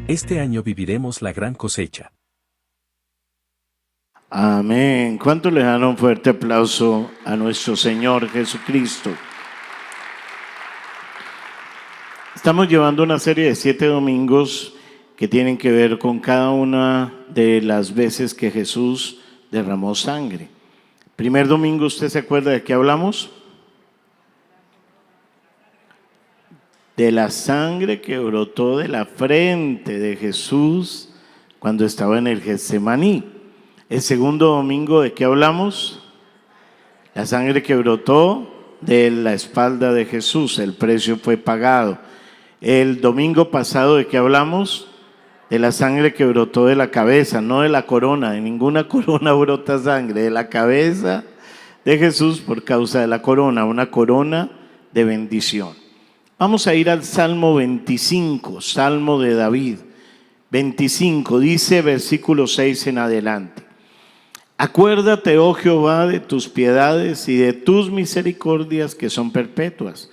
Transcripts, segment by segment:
Este año viviremos la gran cosecha. Amén. ¿Cuánto le dan un fuerte aplauso a nuestro Señor Jesucristo? Estamos llevando una serie de 7 domingos que tienen que ver con cada una de las veces que Jesús derramó sangre. Primer domingo, ¿usted se acuerda de qué hablamos? De la sangre que brotó de la frente de Jesús cuando estaba en el Getsemaní. El segundo domingo, ¿de qué hablamos? La sangre que brotó de la espalda de Jesús, el precio fue pagado. El domingo pasado, ¿de qué hablamos? De la sangre que brotó de la cabeza, no de la corona, de ninguna corona brota sangre, de la cabeza de Jesús por causa de la corona, una corona de bendición. Vamos a ir al Salmo 25, Salmo de David. 25, dice versículo 6 en adelante. Acuérdate, oh Jehová, de tus piedades y de tus misericordias que son perpetuas.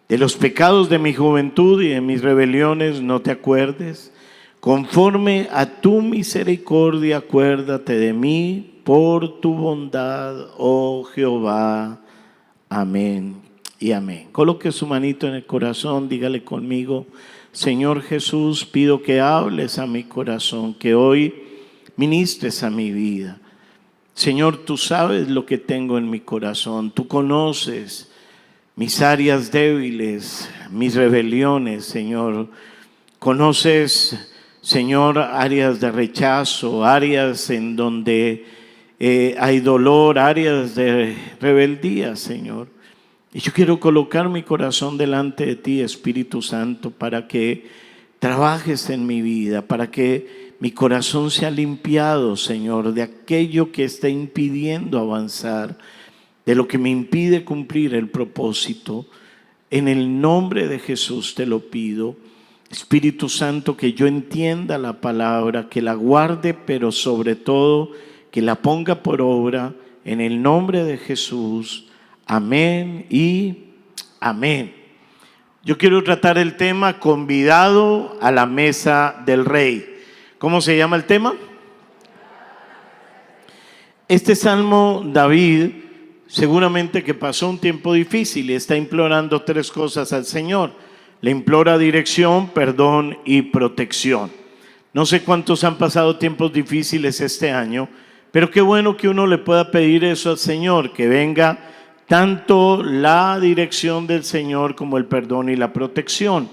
De los pecados de mi juventud y de mis rebeliones no te acuerdes. Conforme a tu misericordia, acuérdate de mí por tu bondad, oh Jehová. Amén y amén. Coloque su manito en el corazón, dígale conmigo: Señor Jesús, pido que hables a mi corazón, que hoy ministres a mi vida. Señor, tú sabes lo que tengo en mi corazón, tú conoces mis áreas débiles, mis rebeliones, Señor. Conoces, Señor, áreas de rechazo, áreas en donde hay dolor, áreas de rebeldía, Señor. Y yo quiero colocar mi corazón delante de ti, Espíritu Santo, para que trabajes en mi vida, para que mi corazón sea limpiado, Señor, de aquello que está impidiendo avanzar, de lo que me impide cumplir el propósito. En el nombre de Jesús te lo pido, Espíritu Santo, que yo entienda la palabra, que la guarde, pero sobre todo que la ponga por obra, en el nombre de Jesús. Amén y amén. Yo quiero tratar el tema convidado a la mesa del rey. ¿Cómo se llama el tema? Este salmo, David, seguramente que pasó un tiempo difícil y está implorando 3 cosas al Señor. Le implora dirección, perdón y protección. No sé cuántos han pasado tiempos difíciles este año, pero qué bueno que uno le pueda pedir eso al Señor, que venga tanto la dirección del Señor como el perdón y la protección.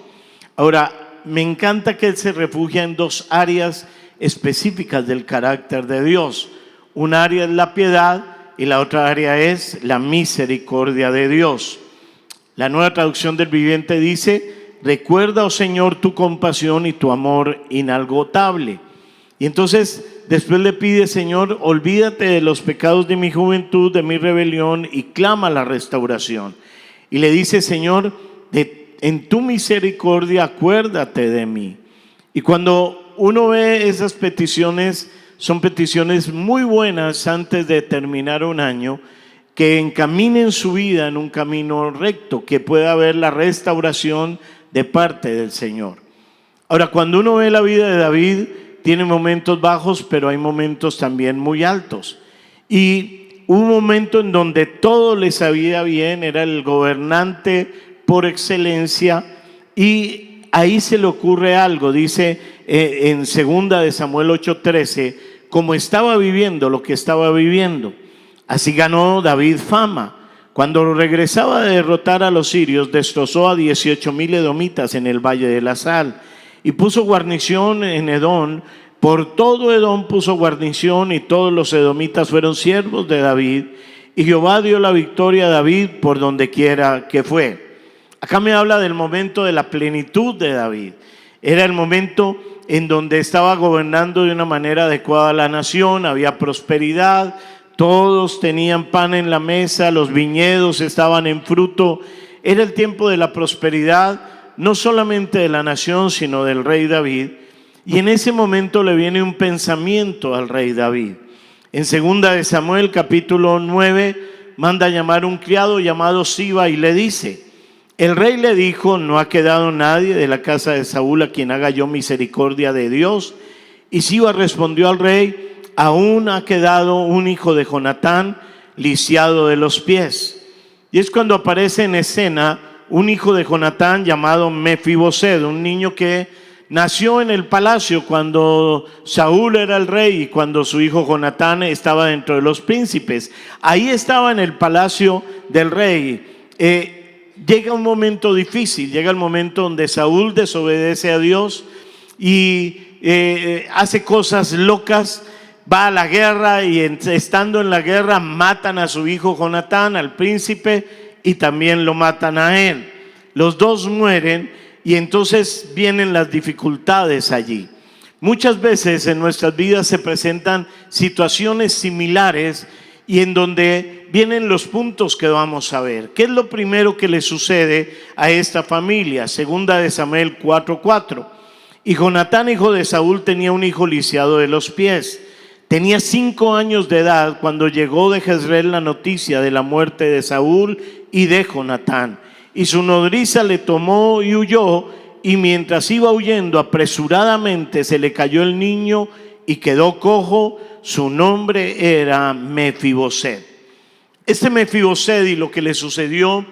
Ahora, me encanta que Él se refugia en 2 áreas específicas del carácter de Dios. Un área es la piedad y la otra área es la misericordia de Dios. La Nueva Traducción del Viviente dice: recuerda, oh Señor, tu compasión y tu amor inagotable. Y entonces después le pide: Señor, olvídate de los pecados de mi juventud, de mi rebelión, y clama la restauración. Y le dice: Señor, en tu misericordia acuérdate de mí. Y cuando uno ve esas peticiones, son peticiones muy buenas antes de terminar un año, que encaminen su vida en un camino recto, que pueda haber la restauración de parte del Señor. Ahora, cuando uno ve la vida de David, tiene momentos bajos, pero hay momentos también muy altos. Y un momento en donde todo le sabía bien, era el gobernante por excelencia, y ahí se le ocurre algo. Dice en 2 de Samuel 8:13, como estaba viviendo lo que estaba viviendo, así ganó David fama. Cuando regresaba de derrotar a los sirios, destrozó a 18,000 edomitas en el Valle de la Sal y puso guarnición en Edom. Por todo Edom puso guarnición, y todos los edomitas fueron siervos de David, y Jehová dio la victoria a David por donde quiera que fue. Acá me habla del momento de la plenitud de David. Era el momento en donde estaba gobernando de una manera adecuada la nación, había prosperidad, todos tenían pan en la mesa, los viñedos estaban en fruto. Era el tiempo de la prosperidad, no solamente de la nación, sino del rey David. Y en ese momento le viene un pensamiento al rey David. En 2 de Samuel capítulo 9 manda a llamar un criado llamado Siba y le dice: El rey le dijo: no ha quedado nadie de la casa de Saúl a quien haga yo misericordia de Dios. Y Siba respondió al rey: aún ha quedado un hijo de Jonatán lisiado de los pies. Y es cuando aparece en escena un hijo de Jonatán llamado Mefiboset, un niño que nació en el palacio cuando Saúl era el rey y cuando su hijo Jonatán estaba dentro de los príncipes. Ahí estaba en el palacio del rey. Llega un momento difícil, llega el momento donde Saúl desobedece a Dios y hace cosas locas, va a la guerra y estando en la guerra matan a su hijo Jonatán, al príncipe, y también lo matan a él. Los dos mueren y entonces vienen las dificultades allí. Muchas veces en nuestras vidas se presentan situaciones similares y en donde vienen los puntos que vamos a ver. ¿Qué es lo primero que le sucede a esta familia? Segunda de Samuel 4:4. Y Jonatán, hijo de Saúl, tenía un hijo lisiado de los pies. Tenía 5 años de edad cuando llegó de Jezreel la noticia de la muerte de Saúl y de Jonatán. Y su nodriza le tomó y huyó, y mientras iba huyendo apresuradamente se le cayó el niño y quedó cojo. Su nombre era Mefiboset. Este Mefiboset y lo que le sucedió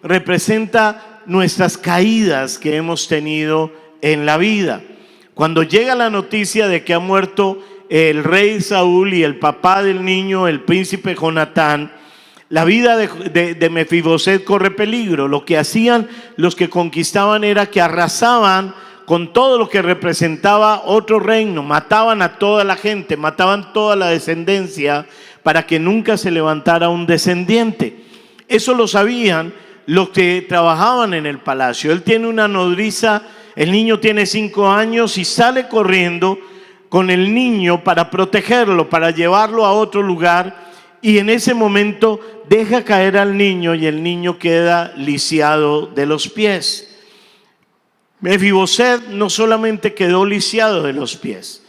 representa nuestras caídas que hemos tenido en la vida. Cuando llega la noticia de que ha muerto el rey Saúl y el papá del niño, el príncipe Jonatán, la vida de Mefiboset corre peligro. Lo que hacían los que conquistaban era que arrasaban con todo lo que representaba otro reino, mataban a toda la gente, mataban toda la descendencia para que nunca se levantara un descendiente. Eso lo sabían los que trabajaban en el palacio. Él tiene una nodriza, el niño tiene 5 años y sale corriendo con el niño para protegerlo, para llevarlo a otro lugar, y en ese momento deja caer al niño y el niño queda lisiado de los pies. Mefiboset no solamente quedó lisiado de los pies,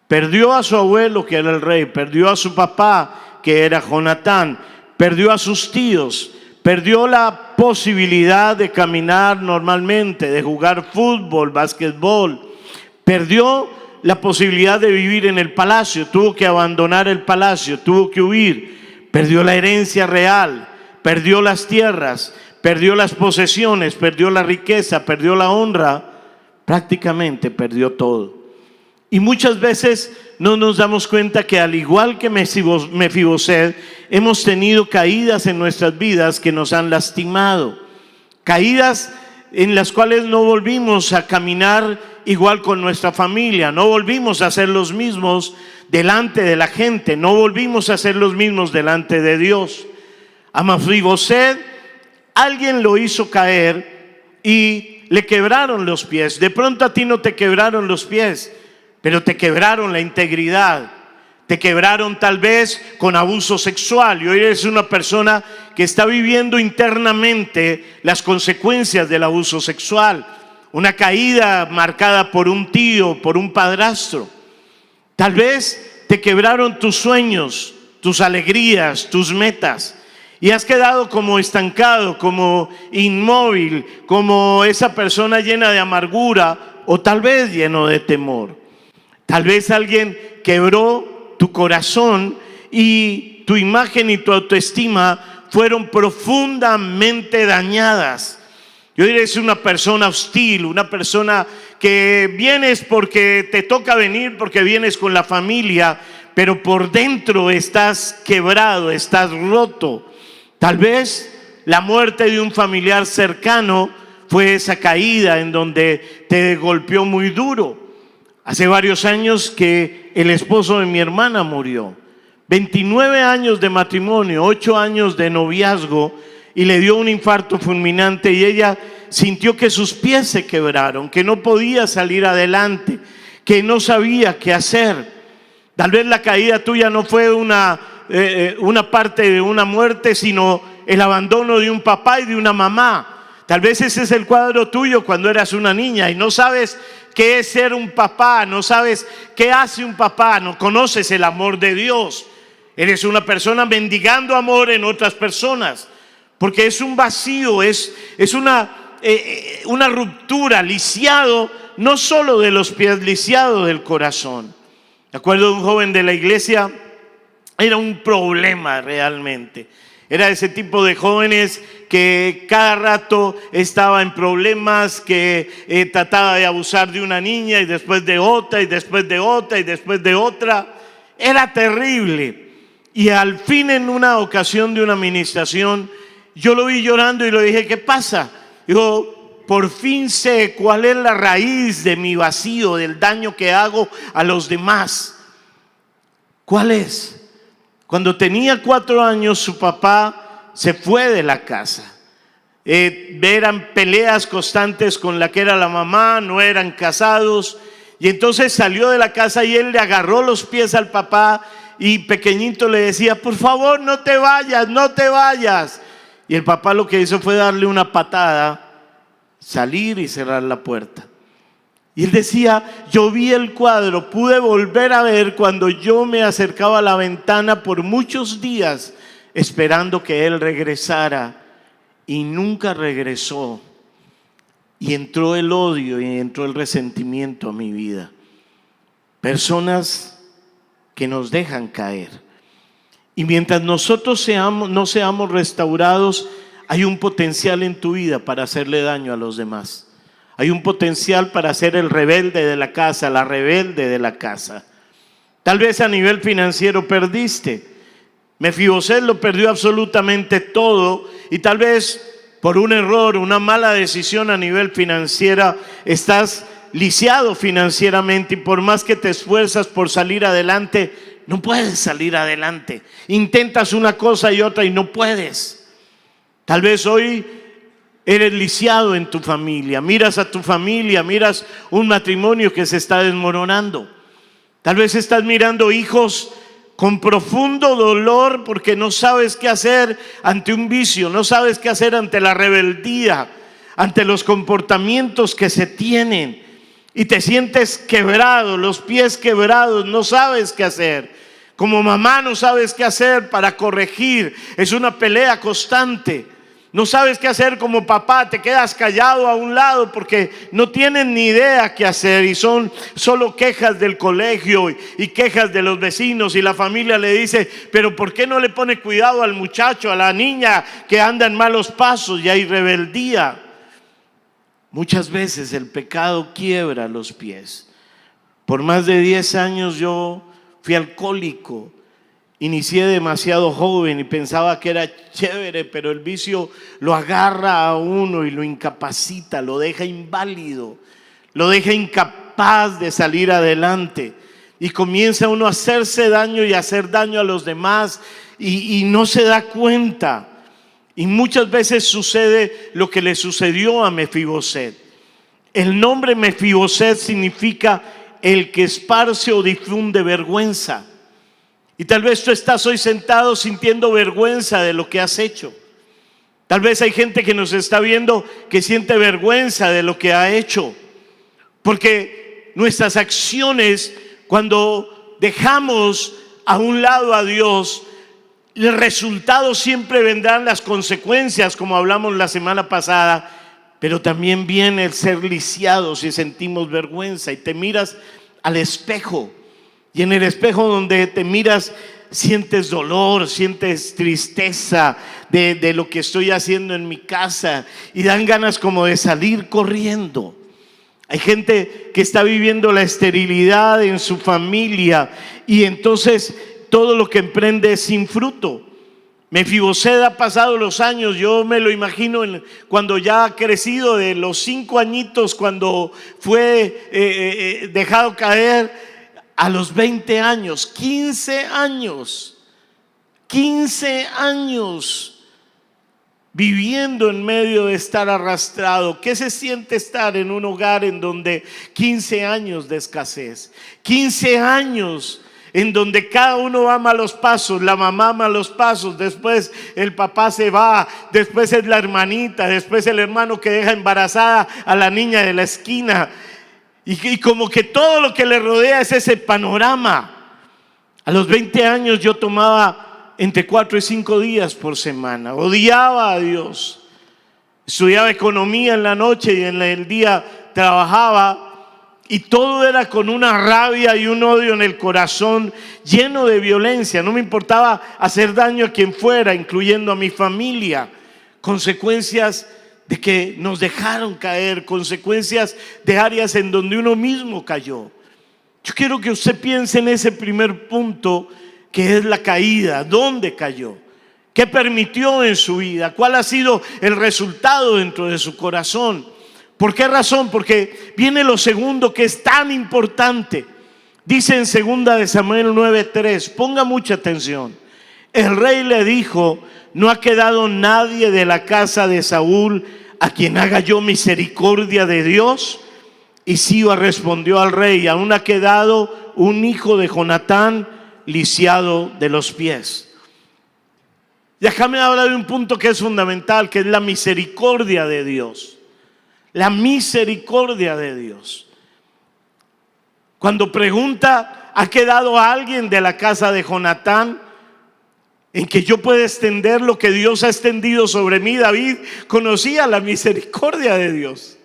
perdió a su abuelo, que era el rey, perdió a su papá, que era Jonatán, perdió a sus tíos, perdió la posibilidad de caminar normalmente, de jugar fútbol, básquetbol, perdió la posibilidad de vivir en el palacio, tuvo que abandonar el palacio, tuvo que huir, perdió la herencia real, perdió las tierras, perdió las posesiones, perdió la riqueza, perdió la honra, prácticamente perdió todo. Y muchas veces no nos damos cuenta que al igual que Mefiboset, hemos tenido caídas en nuestras vidas que nos han lastimado, caídas en las cuales no volvimos a caminar igual con nuestra familia, no volvimos a ser los mismos delante de la gente, no volvimos a ser los mismos delante de Dios. A Mefiboset alguien lo hizo caer y le quebraron los pies. De pronto a ti no te quebraron los pies, pero te quebraron la integridad, te quebraron tal vez con abuso sexual y hoy eres una persona que está viviendo internamente las consecuencias del abuso sexual. Una caída marcada por un tío, por un padrastro. Tal vez te quebraron tus sueños, tus alegrías, tus metas. Y has quedado como estancado, como inmóvil, como esa persona llena de amargura o tal vez lleno de temor. Tal vez alguien quebró tu corazón y tu imagen y tu autoestima fueron profundamente dañadas. Yo eres una persona hostil, una persona que vienes porque te toca venir, porque vienes con la familia, pero por dentro estás quebrado, estás roto. Tal vez la muerte de un familiar cercano fue esa caída en donde te golpeó muy duro. Hace varios años que el esposo de mi hermana murió. 29 años de matrimonio, 8 años de noviazgo, y le dio un infarto fulminante y ella sintió que sus pies se quebraron, que no podía salir adelante, que no sabía qué hacer. Tal vez la caída tuya no fue una parte de una muerte, sino el abandono de un papá y de una mamá. Tal vez ese es el cuadro tuyo cuando eras una niña y no sabes qué es ser un papá, no sabes qué hace un papá, no conoces el amor de Dios. Eres una persona mendigando amor en otras personas. porque es un vacío, es una ruptura, lisiado, no solo de los pies, lisiado del corazón. Me acuerdo de un joven de la iglesia, era un problema realmente. Era ese tipo de jóvenes que cada rato estaba en problemas, que trataba de abusar de una niña y después de otra y después de otra y después de otra. Era terrible. Y al fin, en una ocasión de una administración, yo lo vi llorando y le dije: ¿qué pasa? Dijo: por fin sé cuál es la raíz de mi vacío, del daño que hago a los demás. ¿Cuál es? Cuando tenía 4 años, su papá se fue de la casa. Eran peleas constantes con la que era la mamá, no eran casados. Y entonces salió de la casa y él le agarró los pies al papá y pequeñito le decía: por favor, no te vayas, no te vayas. Y el papá lo que hizo fue darle una patada, salir y cerrar la puerta. Y él decía: yo vi el cuadro, pude volver a ver cuando yo me acercaba a la ventana por muchos días esperando que él regresara, y nunca regresó. Y entró el odio y entró el resentimiento a mi vida. Personas que nos dejan caer. Y mientras nosotros no seamos restaurados, hay un potencial en tu vida para hacerle daño a los demás. Hay un potencial para ser el rebelde de la casa, la rebelde de la casa. Tal vez a nivel financiero perdiste. Mefiboset lo perdió absolutamente todo, y tal vez por un error, una mala decisión a nivel financiero, estás lisiado financieramente, y por más que te esfuerzas por salir adelante, no puedes salir adelante. Intentas una cosa y otra y no puedes. Tal vez hoy eres lisiado en tu familia, miras a tu familia, miras un matrimonio que se está desmoronando. Tal vez estás mirando hijos con profundo dolor porque no sabes qué hacer ante un vicio, no sabes qué hacer ante la rebeldía, ante los comportamientos que se tienen, y te sientes quebrado, los pies quebrados, no sabes qué hacer. Como mamá no sabes qué hacer para corregir, es una pelea constante. No sabes qué hacer como papá, te quedas callado a un lado porque no tienen ni idea qué hacer, y son solo quejas del colegio y quejas de los vecinos, y la familia le dice: pero ¿por qué no le pone cuidado al muchacho, a la niña que anda en malos pasos? Y hay rebeldía. Muchas veces el pecado quiebra los pies. Por más de 10 años yo fui alcohólico. Inicié demasiado joven y pensaba que era chévere, pero el vicio lo agarra a uno y lo incapacita, lo deja inválido, lo deja incapaz de salir adelante. Y comienza uno a hacerse daño y a hacer daño a los demás y no se da cuenta. Y muchas veces sucede lo que le sucedió a Mefiboset. El nombre Mefiboset significa el que esparce o difunde vergüenza. Y tal vez tú estás hoy sentado sintiendo vergüenza de lo que has hecho. Tal vez hay gente que nos está viendo que siente vergüenza de lo que ha hecho. Porque nuestras acciones, cuando dejamos a un lado a Dios, el resultado siempre vendrán las consecuencias, como hablamos la semana pasada. Pero también viene el ser lisiados y sentimos vergüenza, y te miras al espejo. Y en el espejo donde te miras sientes dolor, sientes tristeza de lo que estoy haciendo en mi casa, y dan ganas como de salir corriendo. Hay gente que está viviendo la esterilidad en su familia, y entonces todo lo que emprende es sin fruto. Mefiboset ha pasado los años, yo me lo imagino cuando ya ha crecido, de los 5 añitos cuando fue dejado caer, a los 20 años, 15 años viviendo en medio de estar arrastrado. ¿Qué se siente estar en un hogar en donde 15 años de escasez, 15 años en donde cada uno va a malos pasos, la mamá a malos pasos, después el papá se va, después es la hermanita, después el hermano que deja embarazada a la niña de la esquina? Y como que todo lo que le rodea es ese panorama. A los 20 años yo tomaba entre 4 y 5 días por semana. Odiaba a Dios. Estudiaba economía en la noche y en el día trabajaba. Y todo era con una rabia y un odio en el corazón, lleno de violencia. No me importaba hacer daño a quien fuera, incluyendo a mi familia. Consecuencias de que nos dejaron caer, consecuencias de áreas en donde uno mismo cayó. Yo quiero que usted piense en ese primer punto, que es la caída. ¿Dónde cayó? ¿Qué permitió en su vida? ¿Cuál ha sido el resultado dentro de su corazón? ¿Por qué razón? Porque viene lo segundo, que es tan importante. Dice en 2 de Samuel 9:3, ponga mucha atención. El rey le dijo: no ha quedado nadie de la casa de Saúl a quien haga yo misericordia de Dios. Y Siba respondió al rey: aún ha quedado un hijo de Jonatán lisiado de los pies. Y acá me habla de un punto que es fundamental, que es la misericordia de Dios. La misericordia de Dios. Cuando pregunta: ¿ha quedado alguien de la casa de Jonatán en que yo pueda extender lo que Dios ha extendido sobre mí? David conocía la misericordia de Dios.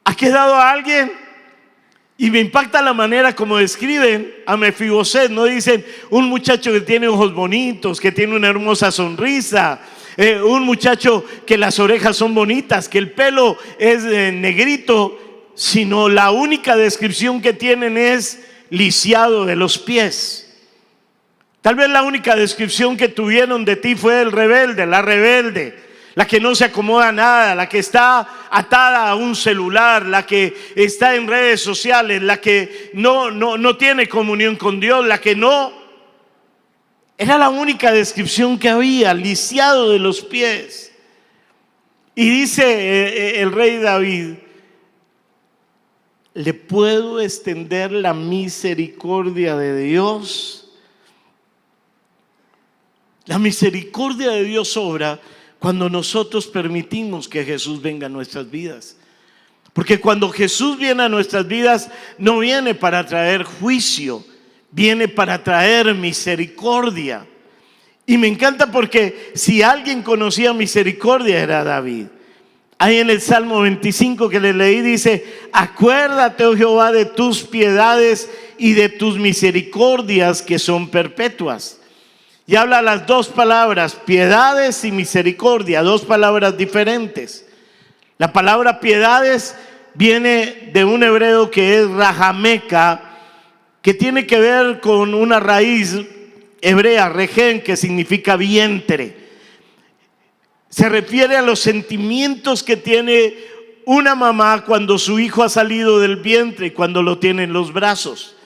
¿Ha quedado alguien? Y me impacta la manera como describen a Mefiboset. No dicen un muchacho que tiene ojos bonitos, que tiene una hermosa sonrisa, un muchacho que las orejas son bonitas, que el pelo es negrito, sino la única descripción que tienen es lisiado de los pies. Tal vez la única descripción que tuvieron de ti fue el rebelde, la rebelde, la que no se acomoda a nada, la que está atada a un celular, la que está en redes sociales, la que no tiene comunión con Dios, la que no. Era la única descripción que había, lisiado de los pies. Y dice el rey David: ¿le puedo extender la misericordia de Dios? La misericordia de Dios obra cuando nosotros permitimos que Jesús venga a nuestras vidas. Porque cuando Jesús viene a nuestras vidas, no viene para traer juicio, viene para traer misericordia. Y me encanta porque si alguien conocía misericordia era David. Ahí en el Salmo 25 que le leí dice: acuérdate, oh Jehová, de tus piedades y de tus misericordias que son perpetuas. Y habla las dos palabras, piedades y misericordia, dos palabras diferentes. La palabra piedades viene de un hebreo que es rahameca, que tiene que ver con una raíz hebrea, regen, que significa vientre. Se refiere a los sentimientos que tiene una mamá cuando su hijo ha salido del vientre y cuando lo tiene en los brazos.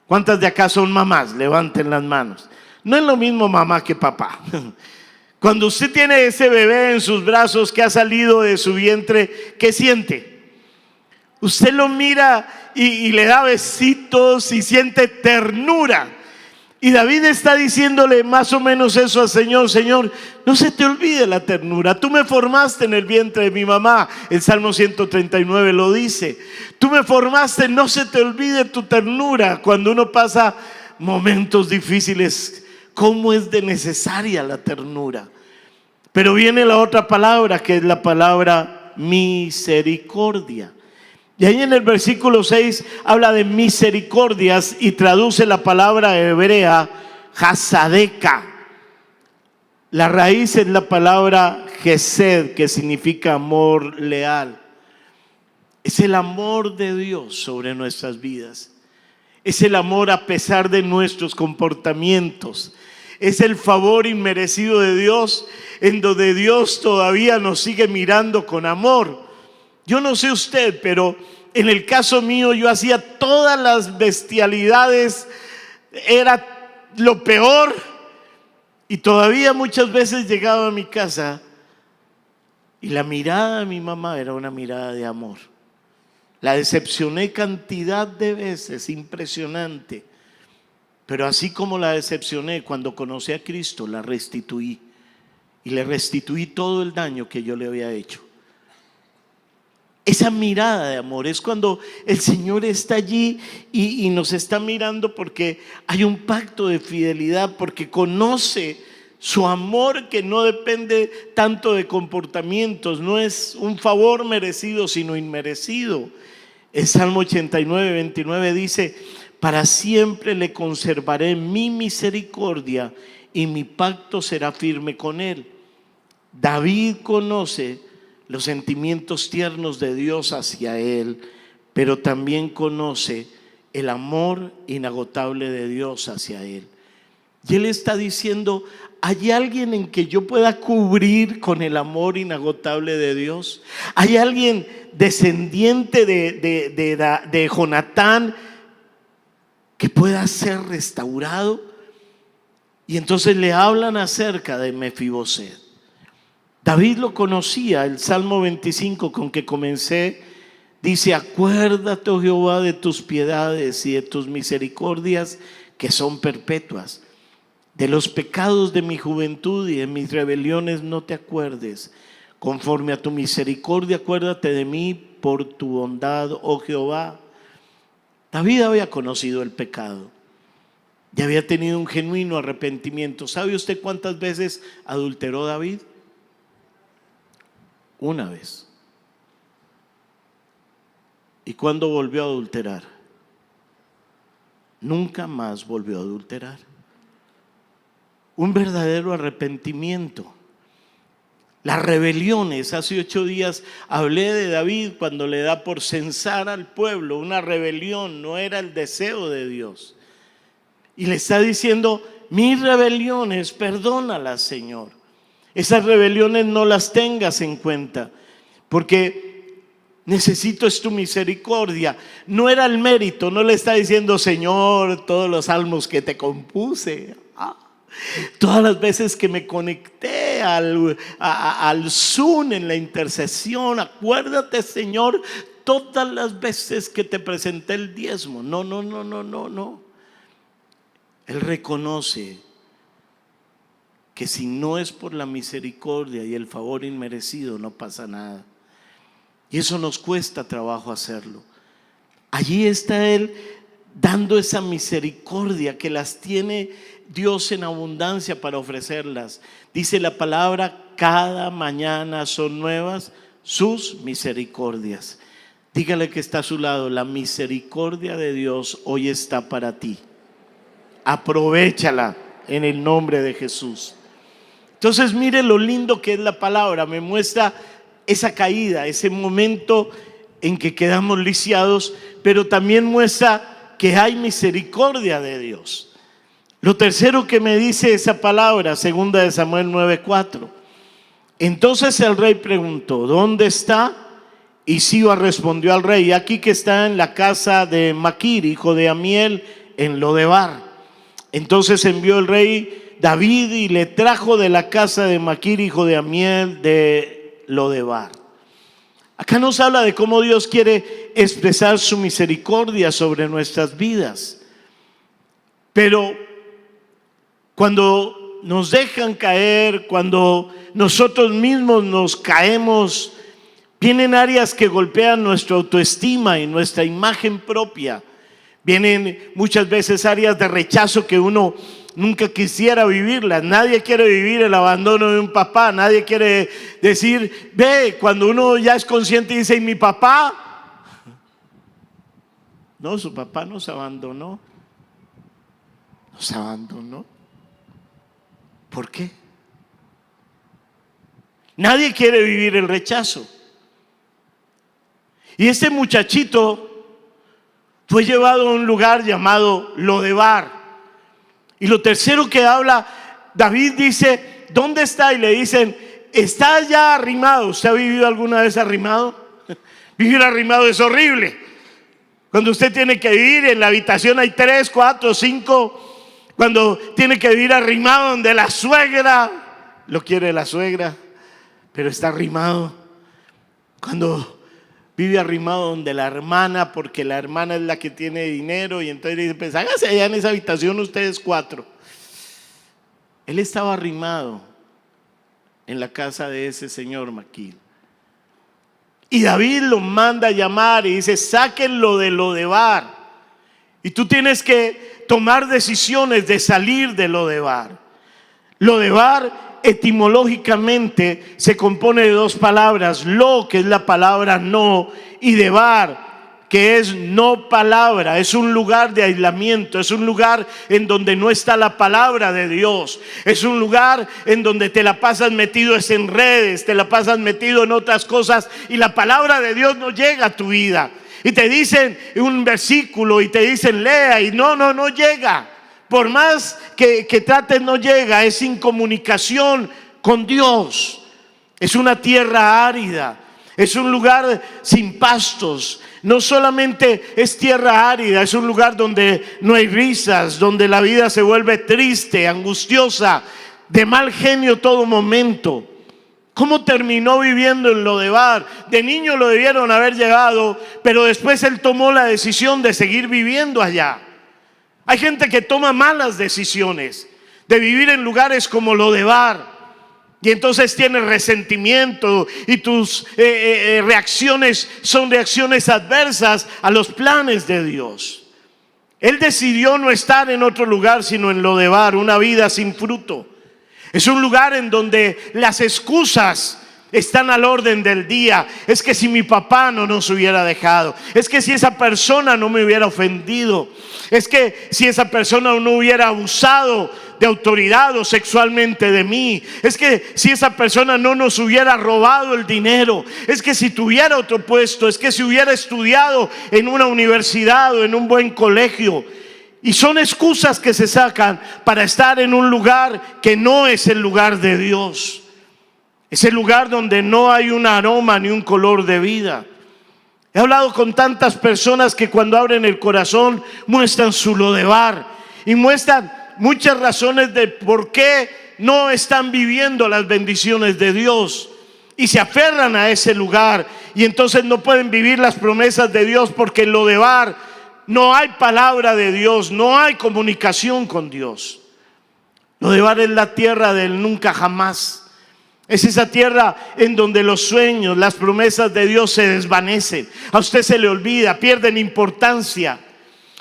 ¿Cuántas de acá son mamás? Levanten las manos. No es lo mismo mamá que papá. Cuando usted tiene ese bebé en sus brazos que ha salido de su vientre, ¿qué siente? Usted lo mira y le da besitos y siente ternura. Y David está diciéndole más o menos eso al Señor: Señor, no se te olvide la ternura. Tú me formaste en el vientre de mi mamá. El Salmo 139 lo dice. Tú me formaste, no se te olvide tu ternura. Cuando uno pasa momentos difíciles, cómo es de necesaria la ternura. Pero viene la otra palabra, que es la palabra misericordia. Y ahí en el versículo 6 habla de misericordias y traduce la palabra hebrea hasadeka. La raíz es la palabra gesed, que significa amor leal. Es el amor de Dios sobre nuestras vidas. Es el amor a pesar de nuestros comportamientos. Es el favor inmerecido de Dios, en donde Dios todavía nos sigue mirando con amor. Yo no sé usted, pero en el caso mío yo hacía todas las bestialidades, era lo peor, y todavía muchas veces llegaba a mi casa y la mirada de mi mamá era una mirada de amor. La decepcioné cantidad de veces, impresionante. Pero así como la decepcioné, cuando conocí a Cristo, la restituí. Y le restituí todo el daño que yo le había hecho. esa mirada de amor. Es cuando el Señor está allí y nos está mirando porque hay un pacto de fidelidad, porque conoce su amor que no depende tanto de comportamientos, no es un favor merecido sino inmerecido. El Salmo 89, 29 dice: para siempre le conservaré mi misericordia y mi pacto será firme con él. David conoce los sentimientos tiernos de Dios hacia él, pero también conoce el amor inagotable de Dios hacia él. Y él está diciendo: ¿hay alguien en que yo pueda cubrir con el amor inagotable de Dios? ¿Hay alguien descendiente de Jonatán que pueda ser restaurado? Y entonces le hablan acerca de Mefiboset. David lo conocía. El Salmo 25 con que comencé dice: acuérdate, oh Jehová, de tus piedades y de tus misericordias que son perpetuas. De los pecados de mi juventud y de mis rebeliones no te acuerdes. Conforme a tu misericordia acuérdate de mí por tu bondad, oh Jehová. David había conocido el pecado y había tenido un genuino arrepentimiento. ¿Sabe usted cuántas veces adulteró David? Una vez. ¿Y cuándo volvió a adulterar? Nunca más volvió a adulterar. Un verdadero arrepentimiento. Las rebeliones, hace 8 días hablé de David cuando le da por censar al pueblo. Una rebelión, no era el deseo de Dios. Y le está diciendo: mis rebeliones, perdónalas, Señor. Esas rebeliones no las tengas en cuenta, porque necesito es tu misericordia. No era el mérito, no le está diciendo: Señor, todos los salmos que te compuse, todas las veces que me conecté al Zoom en la intercesión, acuérdate, Señor, todas las veces que te presenté el diezmo. No. Él reconoce que si no es por la misericordia y el favor inmerecido, no pasa nada. Y eso nos cuesta trabajo hacerlo. Allí está Él dando esa misericordia que las tiene Dios en abundancia para ofrecerlas. Dice la palabra: cada mañana son nuevas sus misericordias. Dígale que está a su lado: la misericordia de Dios hoy está para ti. Aprovéchala en el nombre de Jesús. Entonces mire lo lindo que es la palabra. Me muestra esa caída, ese momento en que quedamos lisiados, pero también muestra que hay misericordia de Dios. Lo tercero que me dice esa palabra, 2 de Samuel 9:4. Entonces el rey preguntó: ¿dónde está? Y Siba respondió al rey: aquí que está en la casa de Maquir, hijo de Amiel, en Lodebar. Entonces envió el rey David y le trajo de la casa de Maquir, hijo de Amiel, de Lodebar. Acá nos habla de cómo Dios quiere expresar su misericordia sobre nuestras vidas. Pero cuando nos dejan caer, cuando nosotros mismos nos caemos, vienen áreas que golpean nuestra autoestima y nuestra imagen propia. Vienen muchas veces áreas de rechazo que uno nunca quisiera vivirlas. Nadie quiere vivir el abandono de un papá. Nadie quiere decir, ve, cuando uno ya es consciente y dice: ¿y mi papá? No, su papá nos abandonó. Nos abandonó. ¿Por qué? Nadie quiere vivir el rechazo. Y este muchachito fue llevado a un lugar llamado Lodebar. Y lo tercero que habla, David dice: ¿dónde está? Y le dicen: está ya arrimado. ¿Usted ha vivido alguna vez arrimado? Vivir arrimado es horrible. Cuando usted tiene que vivir en la habitación hay 3, 4, 5. Cuando tiene que vivir arrimado donde la suegra, lo quiere la suegra, pero está arrimado. Cuando vive arrimado donde la hermana, porque la hermana es la que tiene dinero, y entonces dice: pues hágase allá en esa habitación ustedes 4. Él estaba arrimado en la casa de ese señor Maquil. Y David lo manda a llamar y dice: sáquenlo de Lodebar. Y tú tienes que tomar decisiones de salir de Lodebar. Lodebar etimológicamente se compone de dos palabras: lo, que es la palabra no, y debar, que es no palabra. Es un lugar de aislamiento, es un lugar en donde no está la palabra de Dios, es un lugar en donde te la pasas metido en redes, te la pasas metido en otras cosas y la palabra de Dios no llega a tu vida. Y te dicen un versículo y te dicen lea y no llega. Por más que trates, no llega. Es sin comunicación con Dios. Es una tierra árida, es un lugar sin pastos. No solamente es tierra árida, es un lugar donde no hay risas, donde la vida se vuelve triste, angustiosa, de mal genio todo momento. ¿Cómo terminó viviendo en Lodebar? De niño lo debieron haber llegado, pero después él tomó la decisión de seguir viviendo allá. Hay gente que toma malas decisiones de vivir en lugares como Lodebar. Y entonces tienes resentimiento y tus reacciones son reacciones adversas a los planes de Dios. Él decidió no estar en otro lugar sino en Lodebar, una vida sin fruto. Es un lugar en donde las excusas están al orden del día. Es que si mi papá no nos hubiera dejado, es que si esa persona no me hubiera ofendido, es que si esa persona no hubiera abusado de autoridad o sexualmente de mí, es que si esa persona no nos hubiera robado el dinero, es que si tuviera otro puesto, es que si hubiera estudiado en una universidad o en un buen colegio. Y son excusas que se sacan para estar en un lugar que no es el lugar de Dios. Es el lugar donde no hay un aroma ni un color de vida. He hablado con tantas personas que cuando abren el corazón muestran su Lodebar y muestran muchas razones de por qué no están viviendo las bendiciones de Dios. Y se aferran a ese lugar y entonces no pueden vivir las promesas de Dios, porque en Lodebar no hay palabra de Dios, no hay comunicación con Dios. Lodebar es la tierra del nunca jamás. Es esa tierra en donde los sueños, las promesas de Dios se desvanecen. A usted se le olvida, pierden importancia.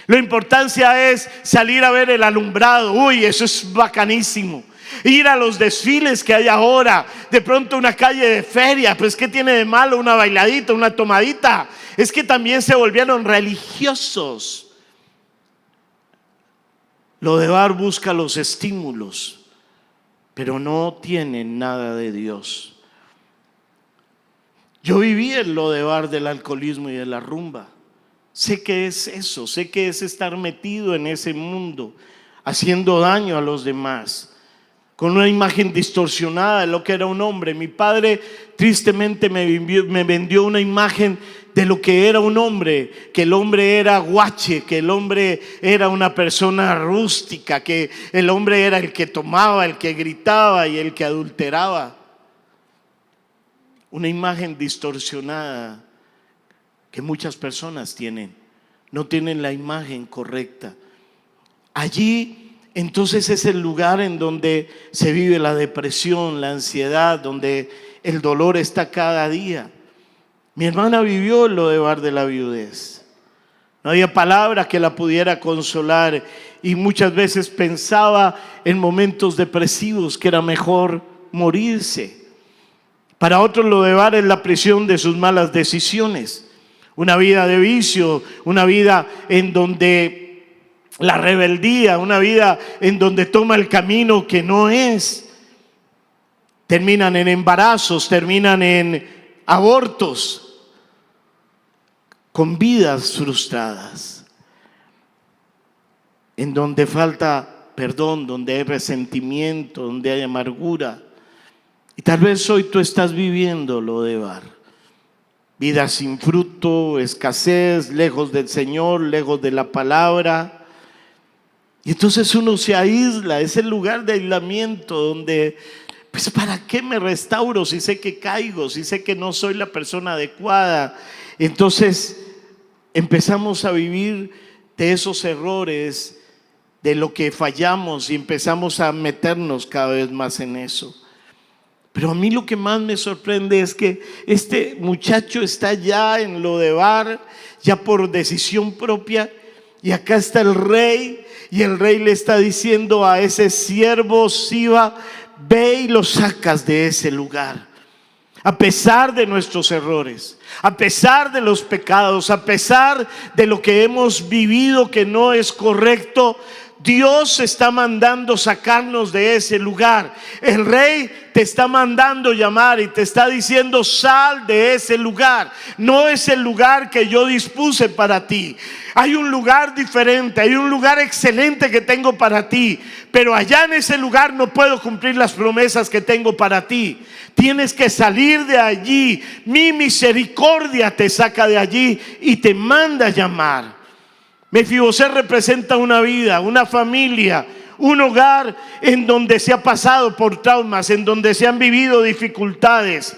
La importancia es salir a ver el alumbrado. Uy, eso es bacanísimo. Ir a los desfiles que hay ahora. De pronto una calle de feria. Pues ¿qué tiene de malo una bailadita, una tomadita? Es que también se volvieron religiosos. Lodebar busca los estímulos, pero no tienen nada de Dios. Yo viví en Lodebar del alcoholismo y de la rumba. Sé que es eso, sé que es estar metido en ese mundo, haciendo daño a los demás, con una imagen distorsionada de lo que era un hombre. Mi padre tristemente me vendió una imagen de lo que era un hombre, que el hombre era guache, que el hombre era una persona rústica, que el hombre era el que tomaba, el que gritaba y el que adulteraba. Una imagen distorsionada que muchas personas tienen, no tienen la imagen correcta. Allí entonces es el lugar en donde se vive la depresión, la ansiedad, donde el dolor está cada día. Mi hermana vivió el Lodebar de la viudez. No había palabra que la pudiera consolar y muchas veces pensaba en momentos depresivos que era mejor morirse. Para otros Lodebar es la prisión de sus malas decisiones. Una vida de vicio, una vida en donde la rebeldía, una vida en donde toma el camino que no es. Terminan en embarazos, terminan en abortos, con vidas frustradas, en donde falta perdón, donde hay resentimiento, donde hay amargura. Y tal vez hoy tú estás viviendo Lodebar. Vida sin fruto, escasez, lejos del Señor, lejos de la palabra. Y entonces uno se aísla, es el lugar de aislamiento donde, pues ¿para qué me restauro si sé que caigo, si sé que no soy la persona adecuada? Entonces empezamos a vivir de esos errores, de lo que fallamos, y empezamos a meternos cada vez más en eso. Pero a mí lo que más me sorprende es que este muchacho está ya en Lodebar, ya por decisión propia, y acá está el rey, y el rey le está diciendo a ese siervo Siba: ve y lo sacas de ese lugar. A pesar de nuestros errores, a pesar de los pecados, a pesar de lo que hemos vivido que no es correcto, Dios está mandando sacarnos de ese lugar. El rey te está mandando llamar y te está diciendo: sal de ese lugar. No es el lugar que yo dispuse para ti. Hay un lugar diferente, hay un lugar excelente que tengo para ti, pero allá en ese lugar no puedo cumplir las promesas que tengo para ti. Tienes que salir de allí. Mi misericordia te saca de allí y te manda a llamar. Mefibosé representa una vida, una familia, un hogar en donde se ha pasado por traumas, en donde se han vivido dificultades,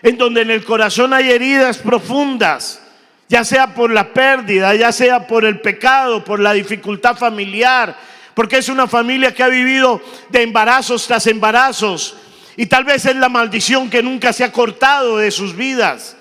en donde en el corazón hay heridas profundas, ya sea por la pérdida, ya sea por el pecado, por la dificultad familiar, porque es una familia que ha vivido de embarazos tras embarazos, y tal vez es la maldición que nunca se ha cortado de sus vidas.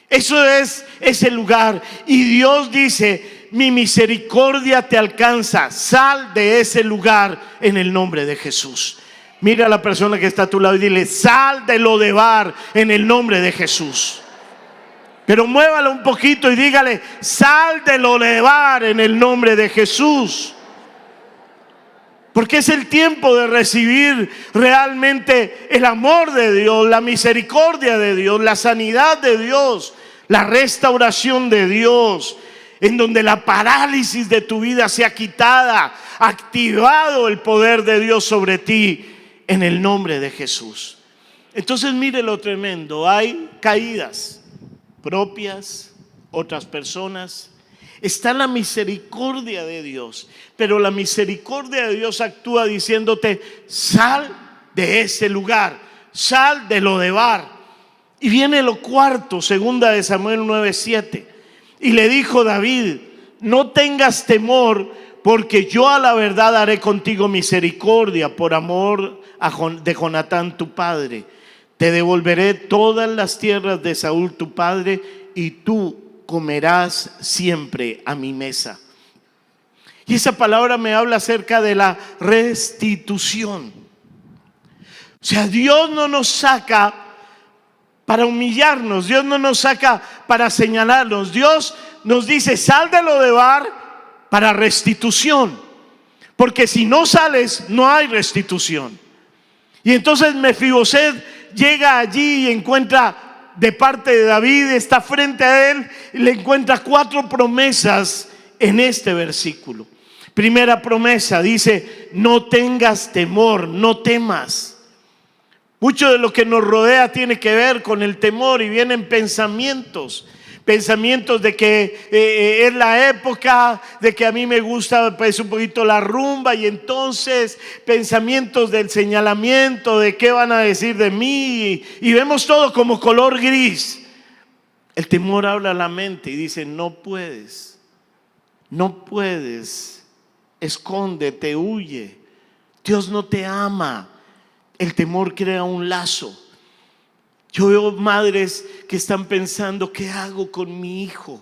Eso es ese lugar, y Dios dice: mi misericordia te alcanza, sal de ese lugar en el nombre de Jesús. Mira a la persona que está a tu lado y dile: sal de Lodebar en el nombre de Jesús. Pero muévalo un poquito y dígale: sal de Lodebar en el nombre de Jesús. Porque es el tiempo de recibir realmente el amor de Dios, la misericordia de Dios, la sanidad de Dios, la restauración de Dios, en donde la parálisis de tu vida sea quitada, activado el poder de Dios sobre ti en el nombre de Jesús. Entonces mire lo tremendo: hay caídas propias, otras personas. Está la misericordia de Dios, pero la misericordia de Dios actúa diciéndote: sal de ese lugar, sal de Lodebar. Y viene lo cuarto, segunda de Samuel 9:7. Y le dijo David: no tengas temor, porque yo a la verdad haré contigo misericordia por amor de Jonatán tu padre. Te devolveré todas las tierras de Saúl tu padre, y tú comerás siempre a mi mesa. Y esa palabra me habla acerca de la restitución. O sea, Dios no nos saca para humillarnos, Dios no nos saca para señalarnos. Dios nos dice: sal de Lodebar para restitución, porque si no sales no hay restitución. Y entonces Mefiboset llega allí y encuentra de parte de David, está frente a él y le encuentra 4 promesas en este versículo. Primera promesa dice: no tengas temor, no temas. Mucho de lo que nos rodea tiene que ver con el temor, y vienen pensamientos de que es la época, de que a mí me gusta pues un poquito la rumba, y entonces pensamientos del señalamiento, de qué van a decir de mí, y vemos todo como color gris. El temor habla a la mente y dice: no puedes, escóndete, huye, Dios no te ama. El temor crea un lazo. Yo veo madres que están pensando: ¿qué hago con mi hijo?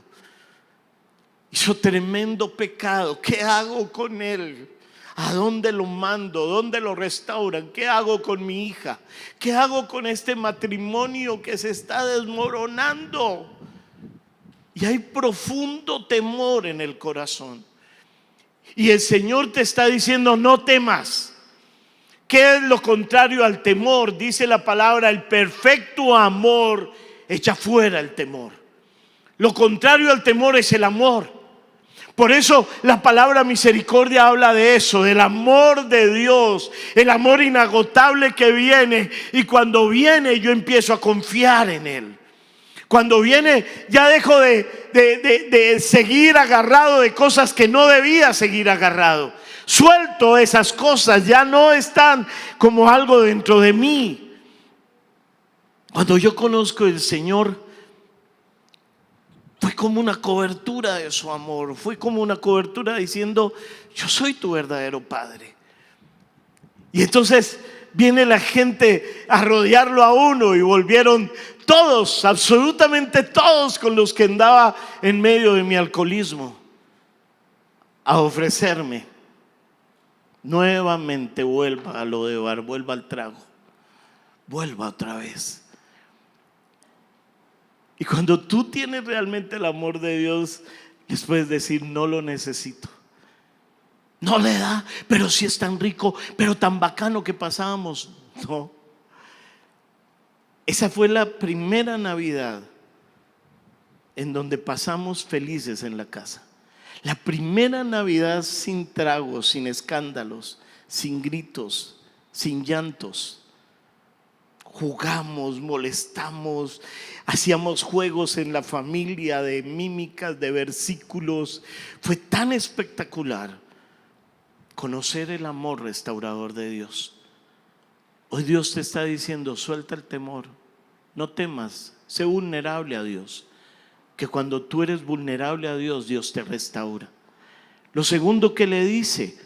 Hizo tremendo pecado, ¿qué hago con él? ¿A dónde lo mando? ¿Dónde lo restauran? ¿Qué hago con mi hija? ¿Qué hago con este matrimonio que se está desmoronando? Y hay profundo temor en el corazón. Y el Señor te está diciendo: no temas. ¿Qué es lo contrario al temor? Dice la palabra: el perfecto amor echa fuera el temor. Lo contrario al temor es el amor. Por eso la palabra misericordia habla de eso, del amor de Dios, el amor inagotable que viene. Y cuando viene, yo empiezo a confiar en Él. Cuando viene, ya dejo de seguir agarrado de cosas que no debía seguir agarrado. Suelto esas cosas, ya no están como algo dentro de mí. Cuando yo conozco al Señor, fue como una cobertura de su amor, fue como una cobertura diciendo: yo soy tu verdadero Padre. Y entonces viene la gente a rodearlo a uno y volvieron todos, absolutamente todos con los que andaba en medio de mi alcoholismo, a ofrecerme: nuevamente vuelva a lo de bar, vuelva al trago, vuelva otra vez. Y cuando tú tienes realmente el amor de Dios, les puedes decir: no lo necesito. No le da, pero sí es tan rico, pero tan bacano que pasábamos. No. Esa fue la primera Navidad en donde pasamos felices en la casa. La primera Navidad sin tragos, sin escándalos, sin gritos, sin llantos. Jugamos, molestamos, hacíamos juegos en la familia de mímicas, de versículos. Fue tan espectacular conocer el amor restaurador de Dios. Hoy Dios te está diciendo: suelta el temor, no temas, sé vulnerable a Dios, que cuando tú eres vulnerable a Dios, Dios te restaura. Lo segundo que le dice: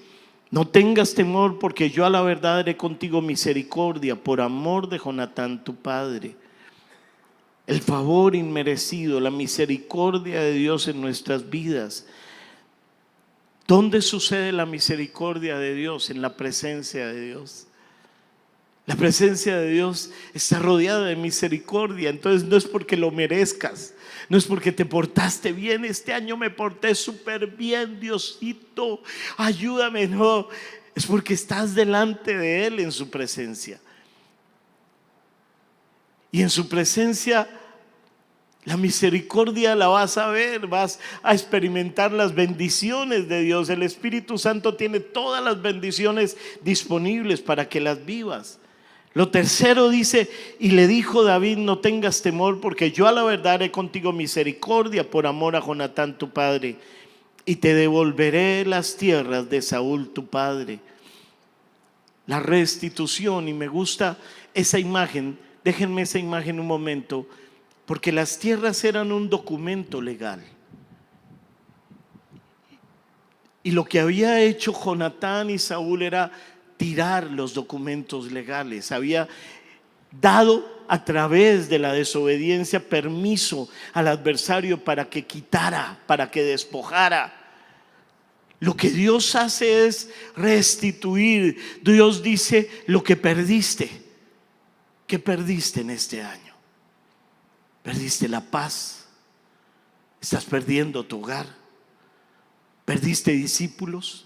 no tengas temor, porque yo a la verdad haré contigo misericordia por amor de Jonatán tu padre. El favor inmerecido, la misericordia de Dios en nuestras vidas. ¿Dónde sucede la misericordia de Dios? En la presencia de Dios. La presencia de Dios está rodeada de misericordia. Entonces no es porque lo merezcas, no es porque te portaste bien. Este año me porté súper bien, Diosito, ayúdame. No, es porque estás delante de Él en su presencia. Y en su presencia la misericordia la vas a ver, vas a experimentar las bendiciones de Dios. El Espíritu Santo tiene todas las bendiciones disponibles para que las vivas. Lo tercero dice: y le dijo David: no tengas temor, porque yo a la verdad haré contigo misericordia por amor a Jonatán tu padre, y te devolveré las tierras de Saúl tu padre. La restitución, y me gusta esa imagen. Déjenme esa imagen un momento, porque las tierras eran un documento legal. Y lo que había hecho Jonatán y Saúl era tirar los documentos legales. Había dado a través de la desobediencia permiso al adversario para que quitara, para que despojara. Lo que Dios hace es restituir. Dios dice: lo que perdiste. ¿Qué perdiste en este año? Perdiste la paz, estás perdiendo tu hogar, perdiste discípulos.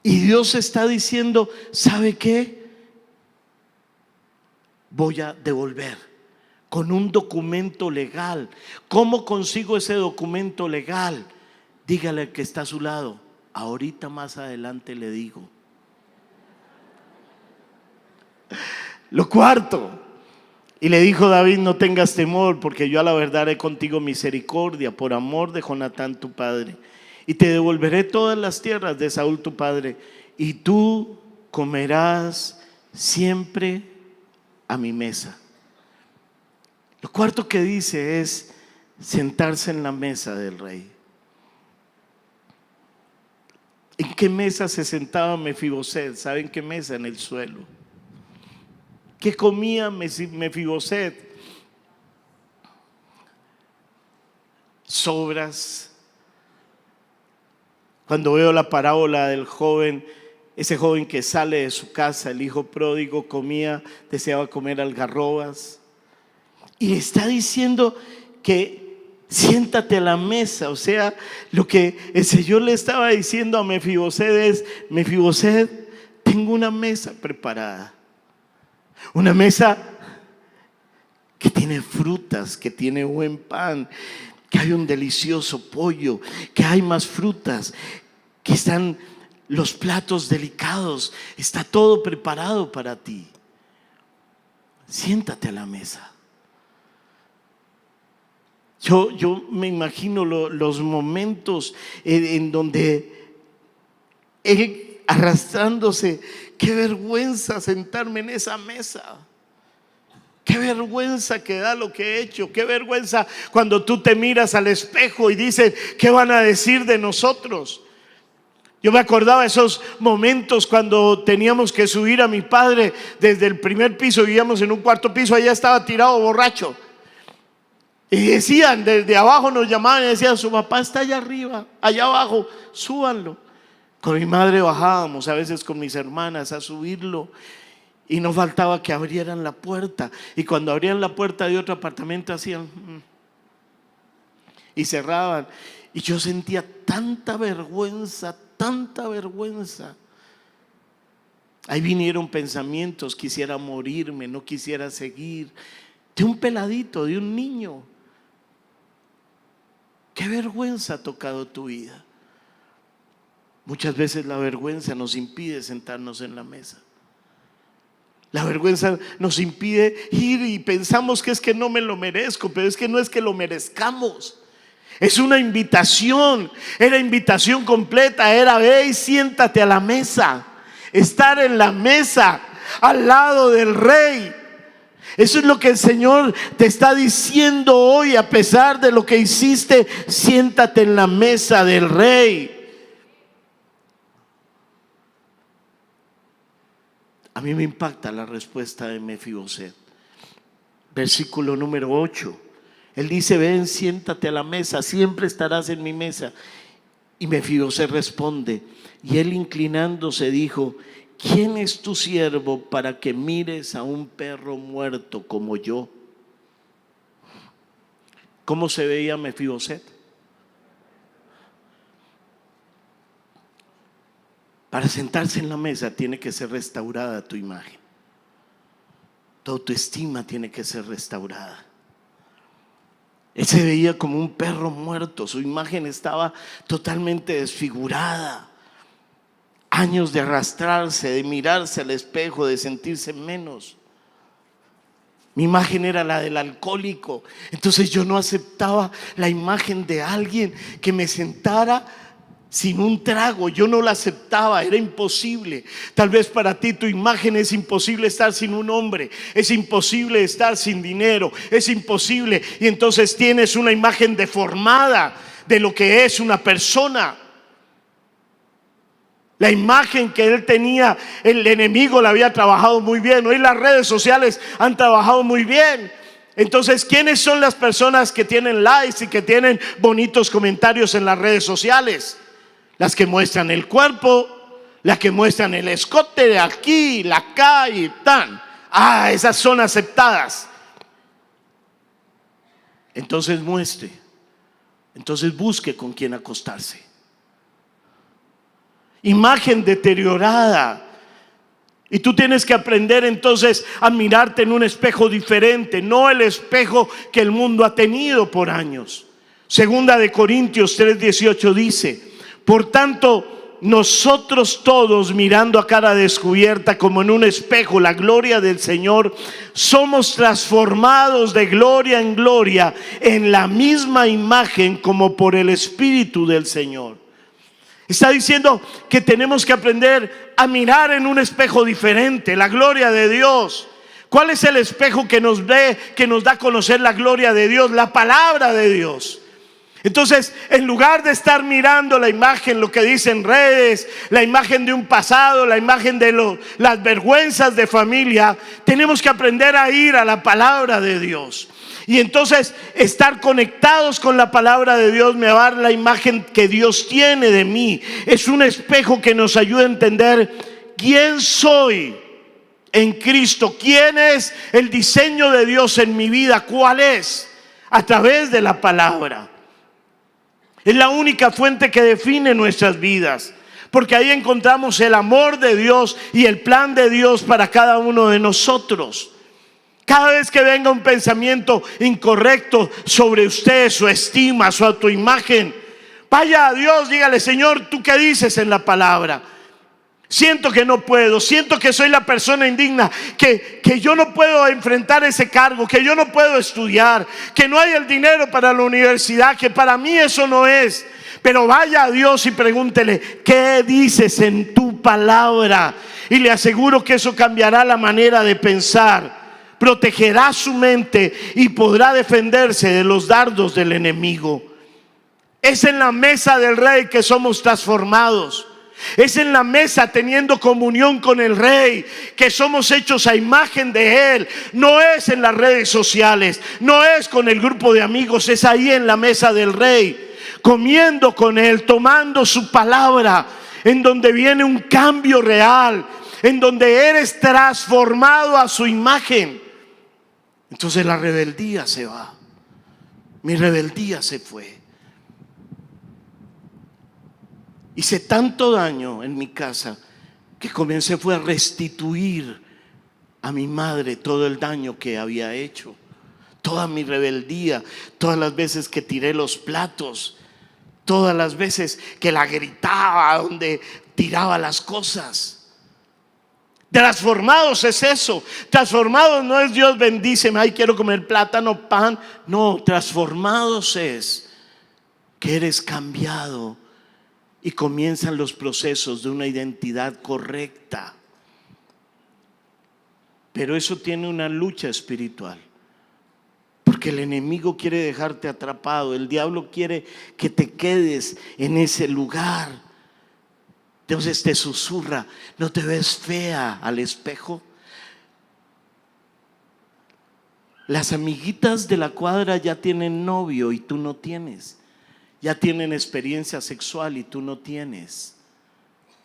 Y Dios está diciendo: ¿sabe qué? Voy a devolver con un documento legal. ¿Cómo consigo ese documento legal? Dígale al que está a su lado: ahorita más adelante le digo. Lo cuarto: y le dijo David: no tengas temor, porque yo a la verdad haré contigo misericordia por amor de Jonatán tu padre, y te devolveré todas las tierras de Saúl tu padre, y tú comerás siempre a mi mesa. Lo cuarto que dice es sentarse en la mesa del rey. ¿En qué mesa se sentaba Mefiboset? ¿Saben qué mesa? En el suelo. ¿Qué comía Mefiboset? Sobras. Cuando veo la parábola del joven, ese joven que sale de su casa, el hijo pródigo, deseaba comer algarrobas. Y está diciendo que siéntate a la mesa. O sea, lo que el Señor le estaba diciendo a Mefiboset es: Mefiboset, tengo una mesa preparada. Una mesa que tiene frutas, que tiene buen pan, que hay un delicioso pollo, que hay más frutas, que están los platos delicados. Está todo preparado para ti. Siéntate a la mesa. Yo me imagino los momentos en donde él arrastrándose: qué vergüenza sentarme en esa mesa. Qué vergüenza que da lo que he hecho. Qué vergüenza cuando tú te miras al espejo y dices: ¿qué van a decir de nosotros? Yo me acordaba de esos momentos cuando teníamos que subir a mi padre desde el primer piso, vivíamos en un cuarto piso, allá estaba tirado borracho. Y decían, desde abajo nos llamaban y decían: su papá está allá arriba, allá abajo, súbanlo. Con mi madre bajábamos a veces con mis hermanas a subirlo, y no faltaba que abrieran la puerta. Y cuando abrían la puerta de otro apartamento hacían y cerraban. Y yo sentía tanta vergüenza, tanta vergüenza. Ahí vinieron pensamientos: quisiera morirme, no quisiera seguir. De un peladito, de un niño. ¿Qué vergüenza ha tocado tu vida? Muchas veces la vergüenza nos impide sentarnos en la mesa. La vergüenza nos impide ir y pensamos que es que no me lo merezco, pero es que no es que lo merezcamos. Es una invitación, era invitación completa, era: ve y siéntate a la mesa. Estar en la mesa, al lado del Rey. Eso es lo que el Señor te está diciendo hoy. A pesar de lo que hiciste, siéntate en la mesa del Rey. A mí me impacta la respuesta de Mefiboset. Versículo número 8. Él dice: ven, siéntate a la mesa, siempre estarás en mi mesa. Y Mefiboset responde, y él inclinándose dijo: ¿quién es tu siervo para que mires a un perro muerto como yo? ¿Cómo se veía Mefiboset? Para sentarse en la mesa tiene que ser restaurada tu imagen. Tu autoestima tiene que ser restaurada. Él se veía como un perro muerto, su imagen estaba totalmente desfigurada. Años de arrastrarse, de mirarse al espejo, de sentirse menos. Mi imagen era la del alcohólico. Entonces yo no aceptaba la imagen de alguien que me sentara sin un trago. Yo no la aceptaba, era imposible. Tal vez para ti tu imagen es imposible estar sin un hombre, es imposible estar sin dinero, es imposible. Y entonces tienes una imagen deformada de lo que es una persona. La imagen que él tenía, el enemigo la había trabajado muy bien. Hoy las redes sociales han trabajado muy bien. Entonces, ¿quiénes son las personas que tienen likes y que tienen bonitos comentarios en las redes sociales? Las que muestran el cuerpo, las que muestran el escote de aquí, la calle y tan. Esas son aceptadas. Entonces muestre, entonces busque con quién acostarse. Imagen deteriorada. Y tú tienes que aprender entonces a mirarte en un espejo diferente, no el espejo que el mundo ha tenido por años. Segunda de Corintios 3:18 dice: por tanto, nosotros todos, mirando a cara descubierta como en un espejo la gloria del Señor, somos transformados de gloria en gloria en la misma imagen como por el Espíritu del Señor. Está diciendo que tenemos que aprender a mirar en un espejo diferente, la gloria de Dios. ¿Cuál es el espejo que nos ve, que nos da a conocer la gloria de Dios? La palabra de Dios. Entonces, en lugar de estar mirando la imagen, lo que dicen redes, la imagen de un pasado, la imagen de las vergüenzas de familia, tenemos que aprender a ir a la palabra de Dios. Y entonces estar conectados con la palabra de Dios me va a dar la imagen que Dios tiene de mí. Es un espejo que nos ayuda a entender quién soy en Cristo, quién es el diseño de Dios en mi vida, cuál es, a través de la palabra. Es la única fuente que define nuestras vidas, porque ahí encontramos el amor de Dios y el plan de Dios para cada uno de nosotros. Cada vez que venga un pensamiento incorrecto sobre usted, su estima, su autoimagen, vaya a Dios, dígale: Señor, ¿tú qué dices en la palabra? Siento que no puedo, siento que soy la persona indigna, que yo no puedo enfrentar ese cargo, que yo no puedo estudiar, que no hay el dinero para la universidad, que para mí eso no es. Pero vaya a Dios y pregúntele: ¿qué dices en tu palabra? Y le aseguro que eso cambiará la manera de pensar, protegerá su mente y podrá defenderse de los dardos del enemigo. Es en la mesa del Rey que somos transformados. Es en la mesa teniendo comunión con el Rey, que somos hechos a imagen de Él. No es en las redes sociales, no es con el grupo de amigos, es ahí en la mesa del Rey, comiendo con Él, tomando su palabra, en donde viene un cambio real, en donde eres transformado a su imagen. Entonces la rebeldía se va. Mi rebeldía se fue. Hice tanto daño en mi casa que comencé fue a restituir a mi madre todo el daño que había hecho. Toda mi rebeldía, todas las veces que tiré los platos, todas las veces que la gritaba, donde tiraba las cosas. Transformados es eso. Transformados no es Dios bendíceme, ay quiero comer plátano, pan. No, transformados es que eres cambiado y comienzan los procesos de una identidad correcta. Pero eso tiene una lucha espiritual, porque el enemigo quiere dejarte atrapado. El diablo quiere que te quedes en ese lugar. Entonces te susurra: ¿no te ves fea al espejo? Las amiguitas de la cuadra ya tienen novio y tú no tienes. Ya tienen experiencia sexual y tú no tienes.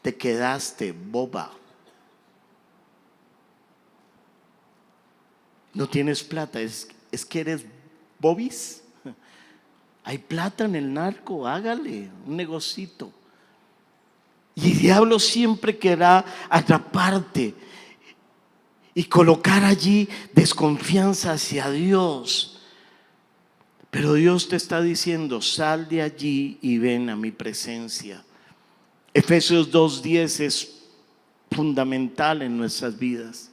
Te quedaste boba. No tienes plata, es que eres bobis. Hay plata en el narco, hágale un negocito. Y el diablo siempre querrá atraparte y colocar allí desconfianza hacia Dios. Pero Dios te está diciendo: sal de allí y ven a mi presencia. Efesios 2:10 es fundamental en nuestras vidas.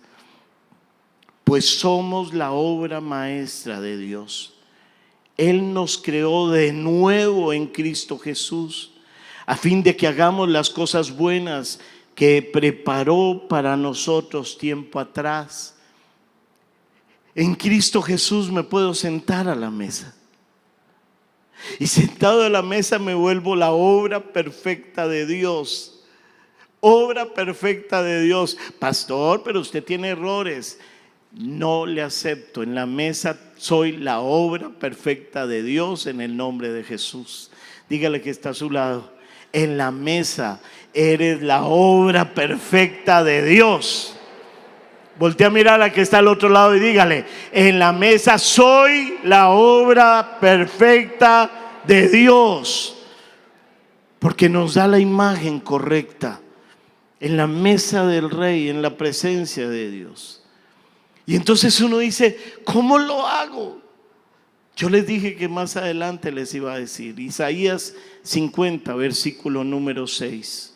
Pues somos la obra maestra de Dios. Él nos creó de nuevo en Cristo Jesús, a fin de que hagamos las cosas buenas que preparó para nosotros tiempo atrás. En Cristo Jesús me puedo sentar a la mesa. Y sentado a la mesa me vuelvo la obra perfecta de Dios. Obra perfecta de Dios. Pastor, pero usted tiene errores. No le acepto. En la mesa soy la obra perfecta de Dios en el nombre de Jesús. Dígale que está a su lado: en la mesa eres la obra perfecta de Dios. Voltea a mirar a la que está al otro lado y dígale: en la mesa soy la obra perfecta de Dios. Porque nos da la imagen correcta en la mesa del Rey, en la presencia de Dios. Y entonces uno dice: ¿cómo lo hago? Yo les dije que más adelante les iba a decir. Isaías 50, versículo número 6.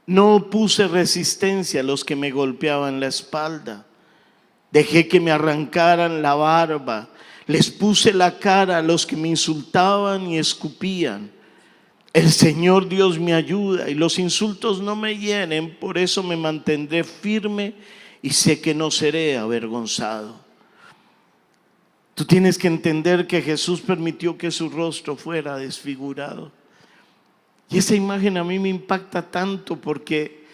No puse resistencia a los que me golpeaban la espalda. Dejé que me arrancaran la barba. Les puse la cara a los que me insultaban y escupían. El Señor Dios me ayuda y los insultos no me hieren. Por eso me mantendré firme y sé que no seré avergonzado. Tú tienes que entender que Jesús permitió que su rostro fuera desfigurado. Y esa imagen a mí me impacta tanto, porque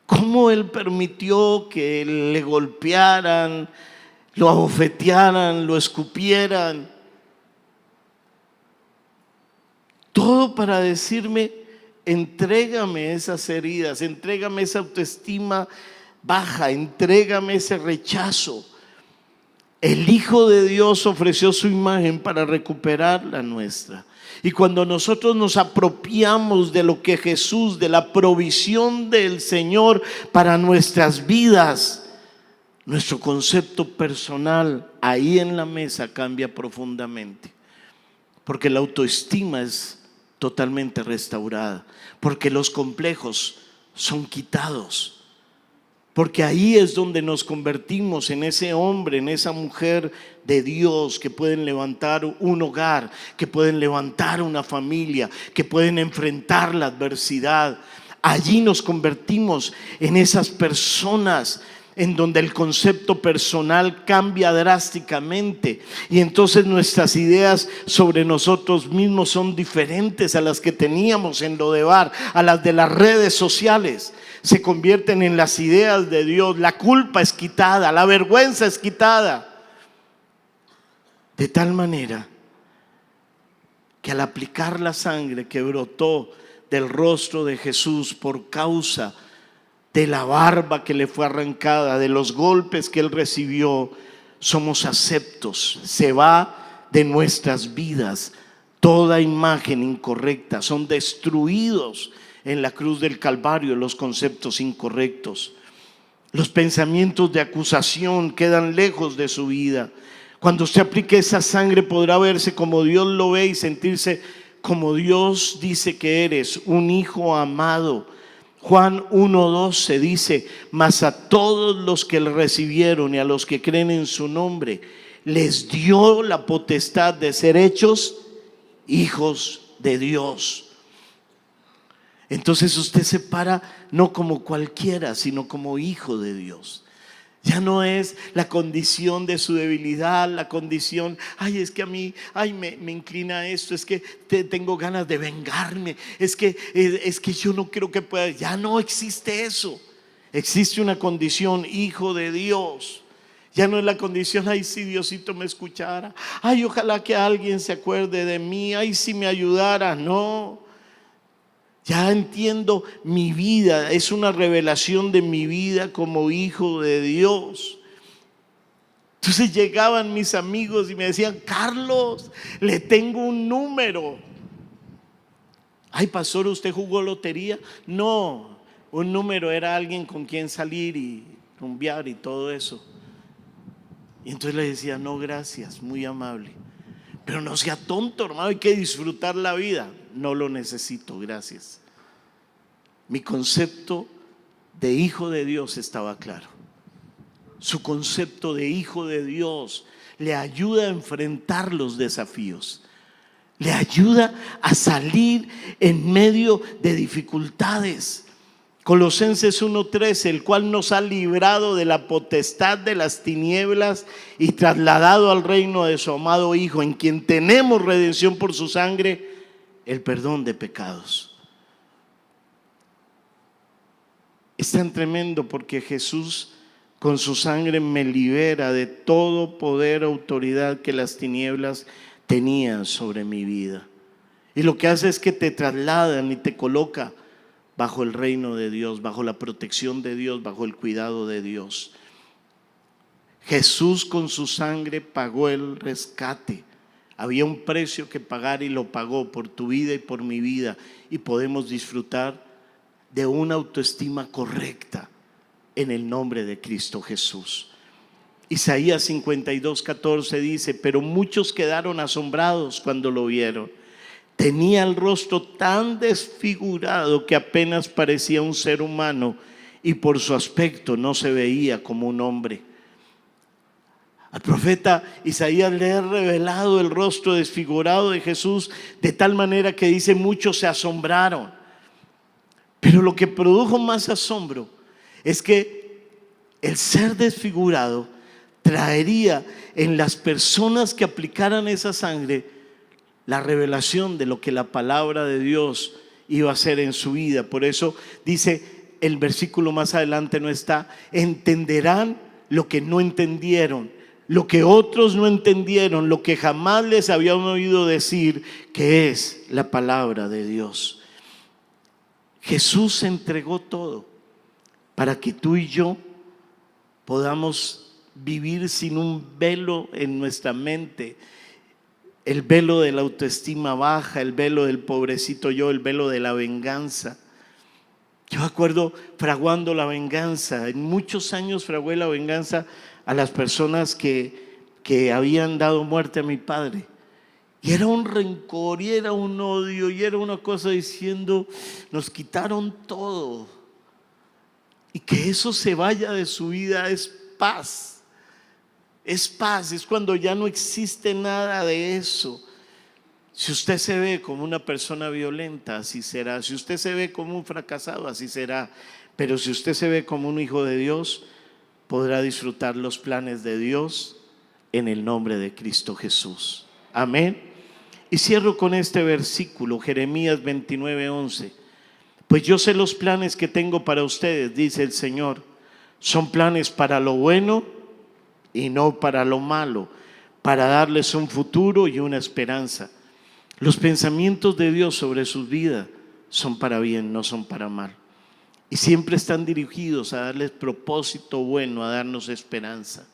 cómo Él permitió que le golpearan, lo abofetearan, lo escupieran. Todo para decirme: entrégame esas heridas, entrégame esa autoestima baja, entrégame ese rechazo. El Hijo de Dios ofreció su imagen para recuperar la nuestra. Y cuando nosotros nos apropiamos de lo que Jesús, de la provisión del Señor para nuestras vidas, nuestro concepto personal ahí en la mesa cambia profundamente. Porque la autoestima es totalmente restaurada, porque los complejos son quitados, porque ahí es donde nos convertimos en ese hombre, en esa mujer de Dios que pueden levantar un hogar, que pueden levantar una familia, que pueden enfrentar la adversidad. Allí nos convertimos en esas personas en donde el concepto personal cambia drásticamente y entonces nuestras ideas sobre nosotros mismos son diferentes a las que teníamos en Lodebar, a las de las redes sociales. Se convierten en las ideas de Dios. La culpa es quitada, la vergüenza es quitada. De tal manera que al aplicar la sangre que brotó del rostro de Jesús por causa de la barba que le fue arrancada, de los golpes que él recibió, somos aceptos. Se va de nuestras vidas toda imagen incorrecta. Son destruidos en la cruz del Calvario los conceptos incorrectos. Los pensamientos de acusación quedan lejos de su vida. Cuando usted aplique esa sangre podrá verse como Dios lo ve y sentirse como Dios dice que eres, un hijo amado. Juan 1:12 dice: mas a todos los que le recibieron y a los que creen en su nombre les dio la potestad de ser hechos hijos de Dios. Entonces usted se para no como cualquiera, sino como hijo de Dios. Ya no es la condición de su debilidad, la condición, es que a mí, me inclina esto, es que tengo ganas de vengarme, es que yo no creo que pueda. Ya no existe eso. Existe una condición, hijo de Dios. Ya no es la condición, si Diosito me escuchara, ojalá que alguien se acuerde de mí, si me ayudara. No. Ya entiendo mi vida, es una revelación de mi vida como hijo de Dios. Entonces llegaban mis amigos y me decían: Carlos, le tengo un número. Pastor, ¿usted jugó lotería? No, un número era alguien con quien salir y rumbear y todo eso. Y entonces le decía: no, gracias, muy amable, pero no sea tonto, hermano, hay que disfrutar la vida. No lo necesito, gracias. Mi concepto de hijo de Dios estaba claro. Su concepto de hijo de Dios le ayuda a enfrentar los desafíos, le ayuda a salir en medio de dificultades. Colosenses 1:13, el cual nos ha librado de la potestad de las tinieblas y trasladado al reino de su amado Hijo, en quien tenemos redención por su sangre, el perdón de pecados. Es tan tremendo porque Jesús con su sangre me libera de todo poder, autoridad que las tinieblas tenían sobre mi vida. Y lo que hace es que te trasladan y te coloca bajo el reino de Dios, bajo la protección de Dios, bajo el cuidado de Dios. Jesús con su sangre pagó el rescate. Había un precio que pagar y lo pagó por tu vida y por mi vida, y podemos disfrutar de una autoestima correcta en el nombre de Cristo Jesús. Isaías 52:14 dice: pero muchos quedaron asombrados cuando lo vieron. Tenía el rostro tan desfigurado que apenas parecía un ser humano, y por su aspecto no se veía como un hombre. Al profeta Isaías le ha revelado el rostro desfigurado de Jesús de tal manera que dice: muchos se asombraron. Pero lo que produjo más asombro es que el ser desfigurado traería en las personas que aplicaran esa sangre la revelación de lo que la palabra de Dios iba a hacer en su vida. Por eso dice el versículo más adelante, no está: entenderán lo que no entendieron, lo que otros no entendieron, lo que jamás les habían oído decir, que es la palabra de Dios. Jesús entregó todo para que tú y yo podamos vivir sin un velo en nuestra mente, el velo de la autoestima baja, el velo del pobrecito yo, el velo de la venganza. Yo acuerdo fraguando la venganza, en muchos años fragué la venganza a las personas que habían dado muerte a mi padre. Y era un rencor, y era un odio, y era una cosa diciendo: nos quitaron todo. Y que eso se vaya de su vida es paz. Es paz, es cuando ya no existe nada de eso. Si usted se ve como una persona violenta, así será. Si usted se ve como un fracasado, así será. Pero si usted se ve como un hijo de Dios, podrá disfrutar los planes de Dios en el nombre de Cristo Jesús. Amén. Y cierro con este versículo, Jeremías 29:11. Pues yo sé los planes que tengo para ustedes, dice el Señor. Son planes para lo bueno y no para lo malo, para darles un futuro y una esperanza. Los pensamientos de Dios sobre sus vidas son para bien, no son para mal. Y siempre están dirigidos a darles propósito bueno, a darnos esperanza.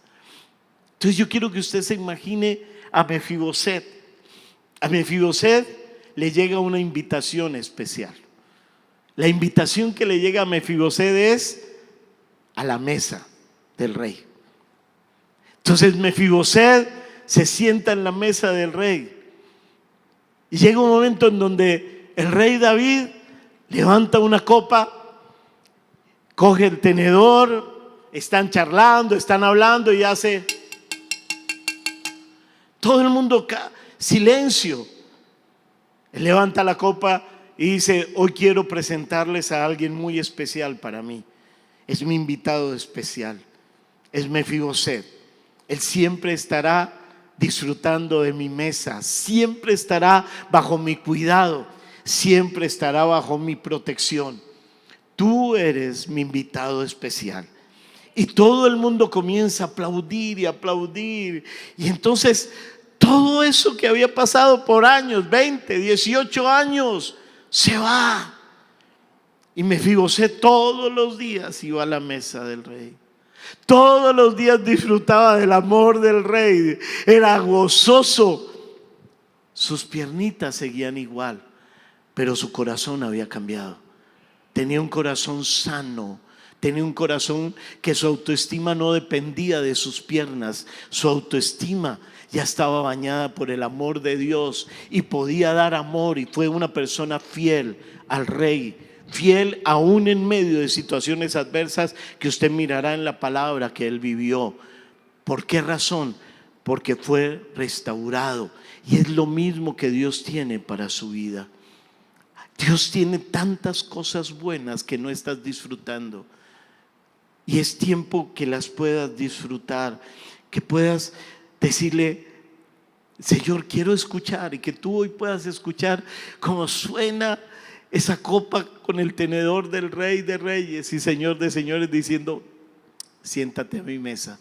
Entonces yo quiero que usted se imagine a Mefiboset. A Mefiboset le llega una invitación especial. La invitación que le llega a Mefiboset es a la mesa del rey. Entonces Mefiboset se sienta en la mesa del rey. Y llega un momento en donde el rey David levanta una copa, coge el tenedor, están charlando, están hablando y hace todo el mundo silencio. Él levanta la copa y dice: hoy quiero presentarles a alguien muy especial para mí. Es mi invitado especial, es Mefiboset. Él siempre estará disfrutando de mi mesa, siempre estará bajo mi cuidado, siempre estará bajo mi protección. Tú eres mi invitado especial. Y todo el mundo comienza a aplaudir y aplaudir. Y entonces todo eso que había pasado por años, 20, 18 años, se va. Y Mefiboset todos los días iba a la mesa del rey. Todos los días disfrutaba del amor del rey. Era gozoso. Sus piernitas seguían igual, pero su corazón había cambiado. Tenía un corazón sano. Tenía un corazón que su autoestima no dependía de sus piernas. Su autoestima ya estaba bañada por el amor de Dios y podía dar amor, y fue una persona fiel al rey, fiel aún en medio de situaciones adversas que usted mirará en la palabra que él vivió. ¿Por qué razón? Porque fue restaurado. Y es lo mismo que Dios tiene para su vida. Dios tiene tantas cosas buenas que no estás disfrutando. Y es tiempo que las puedas disfrutar, que puedas decirle: Señor, quiero escuchar. Y que tú hoy puedas escuchar cómo suena esa copa con el tenedor del Rey de Reyes y Señor de Señores diciendo: siéntate a mi mesa.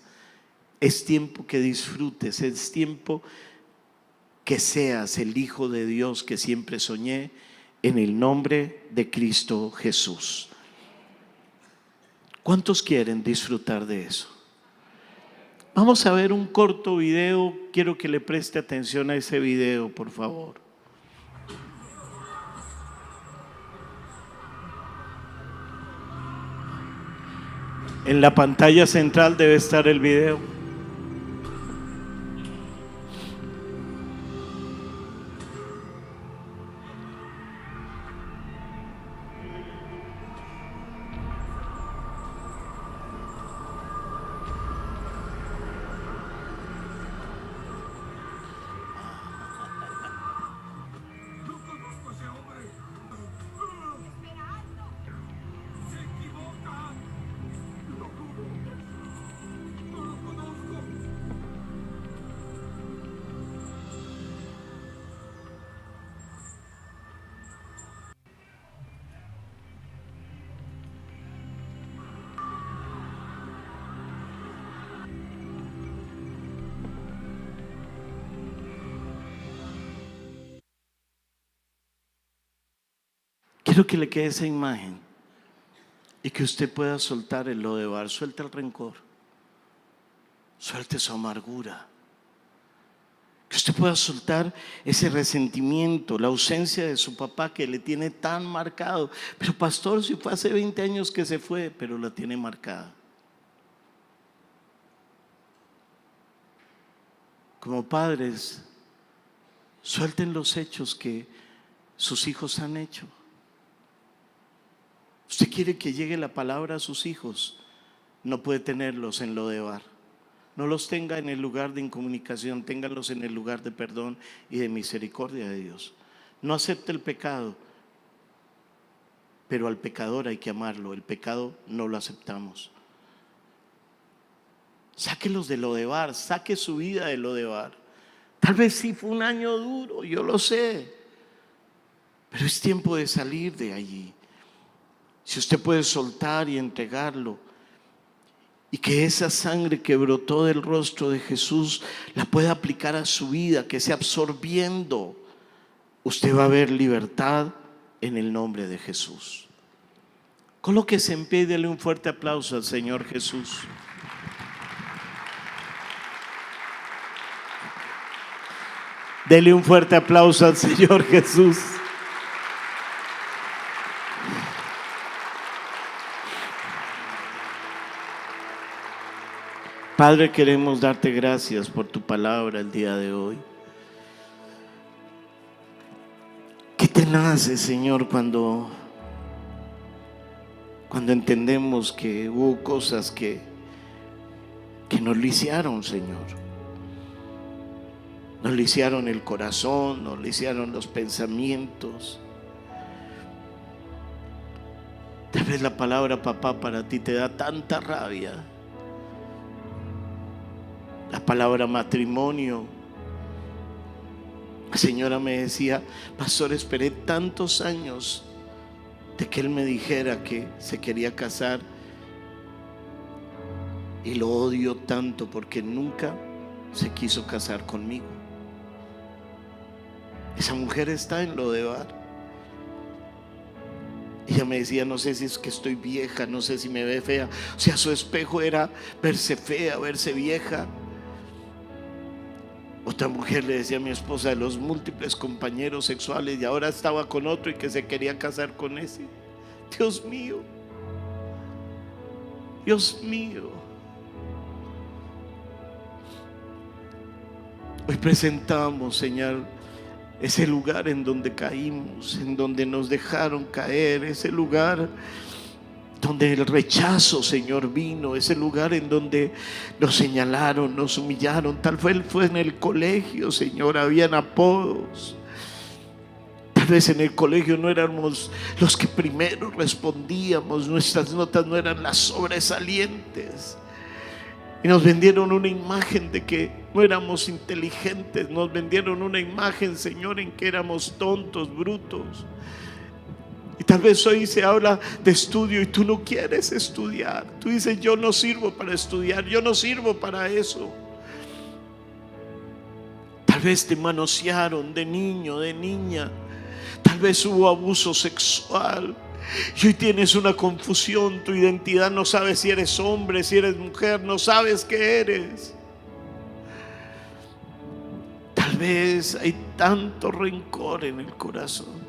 Es tiempo que disfrutes, es tiempo que seas el Hijo de Dios que siempre soñé, en el nombre de Cristo Jesús. ¿Cuántos quieren disfrutar de eso? Vamos a ver un corto video. Quiero que le preste atención a ese video, por favor. En la pantalla central debe estar el video. Quiero que le quede esa imagen y que usted pueda soltar el Lodebar. Suelta el rencor, suelte su amargura, que usted pueda soltar ese resentimiento, la ausencia de su papá que le tiene tan marcado. Pero pastor, si fue hace 20 años que se fue, pero la tiene marcada. Como padres, suelten los hechos que sus hijos han hecho. Usted quiere que llegue la palabra a sus hijos, no puede tenerlos en Lodebar. No los tenga en el lugar de incomunicación, ténganlos en el lugar de perdón y de misericordia de Dios. No acepte el pecado, pero al pecador hay que amarlo. El pecado no lo aceptamos. Sáquelos de Lodebar, saque su vida de Lodebar. Tal vez sí fue un año duro, yo lo sé, pero es tiempo de salir de allí. Si usted puede soltar y entregarlo, y que esa sangre que brotó del rostro de Jesús la pueda aplicar a su vida, que sea absorbiendo, usted va a ver libertad en el nombre de Jesús. Colóquese en pie y dele un fuerte aplauso al Señor Jesús. Dele un fuerte aplauso al Señor Jesús. Padre, queremos darte gracias por tu palabra el día de hoy. ¿Qué te nace, Señor, cuando entendemos que hubo cosas que nos lisiaron, Señor? Nos lisiaron el corazón, nos lisiaron los pensamientos. Tal vez la palabra papá para ti te da tanta rabia. La palabra matrimonio. La señora me decía: pastor, esperé tantos años de que él me dijera que se quería casar y lo odio tanto porque nunca se quiso casar conmigo. Esa mujer está en Lodebar. Ella me decía: no sé si es que estoy vieja, no sé si me ve fea. O sea, su espejo era verse fea, verse vieja. Otra mujer le decía a mi esposa de los múltiples compañeros sexuales, y ahora estaba con otro y que se quería casar con ese. Dios mío, Dios mío. Hoy presentamos, Señor, ese lugar en donde caímos, en donde nos dejaron caer, ese lugar donde el rechazo, Señor, vino, ese lugar en donde nos señalaron, nos humillaron. Tal vez fue en el colegio, Señor, habían apodos. Tal vez en el colegio no éramos los que primero respondíamos, nuestras notas no eran las sobresalientes. Y nos vendieron una imagen de que no éramos inteligentes, nos vendieron una imagen, Señor, en que éramos tontos, brutos. Y tal vez hoy se habla de estudio y tú no quieres estudiar. Tú dices: yo no sirvo para estudiar, yo no sirvo para eso. Tal vez te manosearon de niño, de niña. Tal vez hubo abuso sexual. Y hoy tienes una confusión, tu identidad, no sabes si eres hombre, si eres mujer, no sabes qué eres. Tal vez hay tanto rencor en el corazón.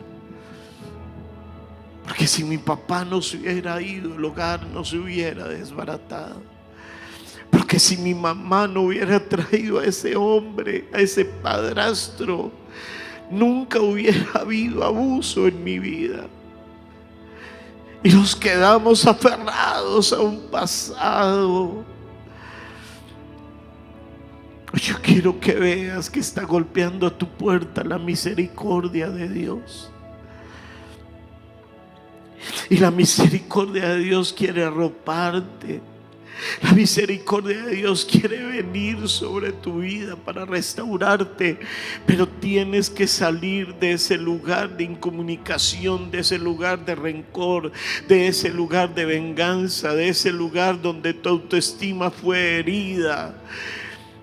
Porque si mi papá no se hubiera ido, el hogar no se hubiera desbaratado. Porque si mi mamá no hubiera traído a ese hombre, a ese padrastro, nunca hubiera habido abuso en mi vida. Y nos quedamos aferrados a un pasado. Yo quiero que veas que está golpeando a tu puerta la misericordia de Dios. Y la misericordia de Dios quiere arroparte. La misericordia de Dios quiere venir sobre tu vida para restaurarte. Pero tienes que salir de ese lugar de incomunicación, de ese lugar de rencor, de ese lugar de venganza, de ese lugar donde tu autoestima fue herida.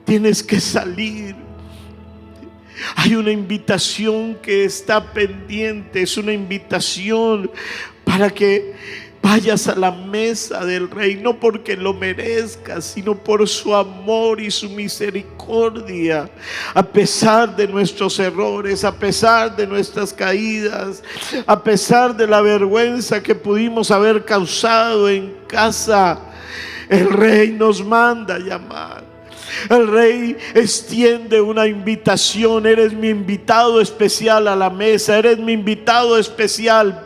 Tienes que salir. Hay una invitación que está pendiente. Es una invitación para que vayas a la mesa del Rey, no porque lo merezcas, sino por su amor y su misericordia. A pesar de nuestros errores, a pesar de nuestras caídas, a pesar de la vergüenza que pudimos haber causado en casa, el Rey nos manda a llamar. El Rey extiende una invitación: eres mi invitado especial a la mesa, eres mi invitado especial,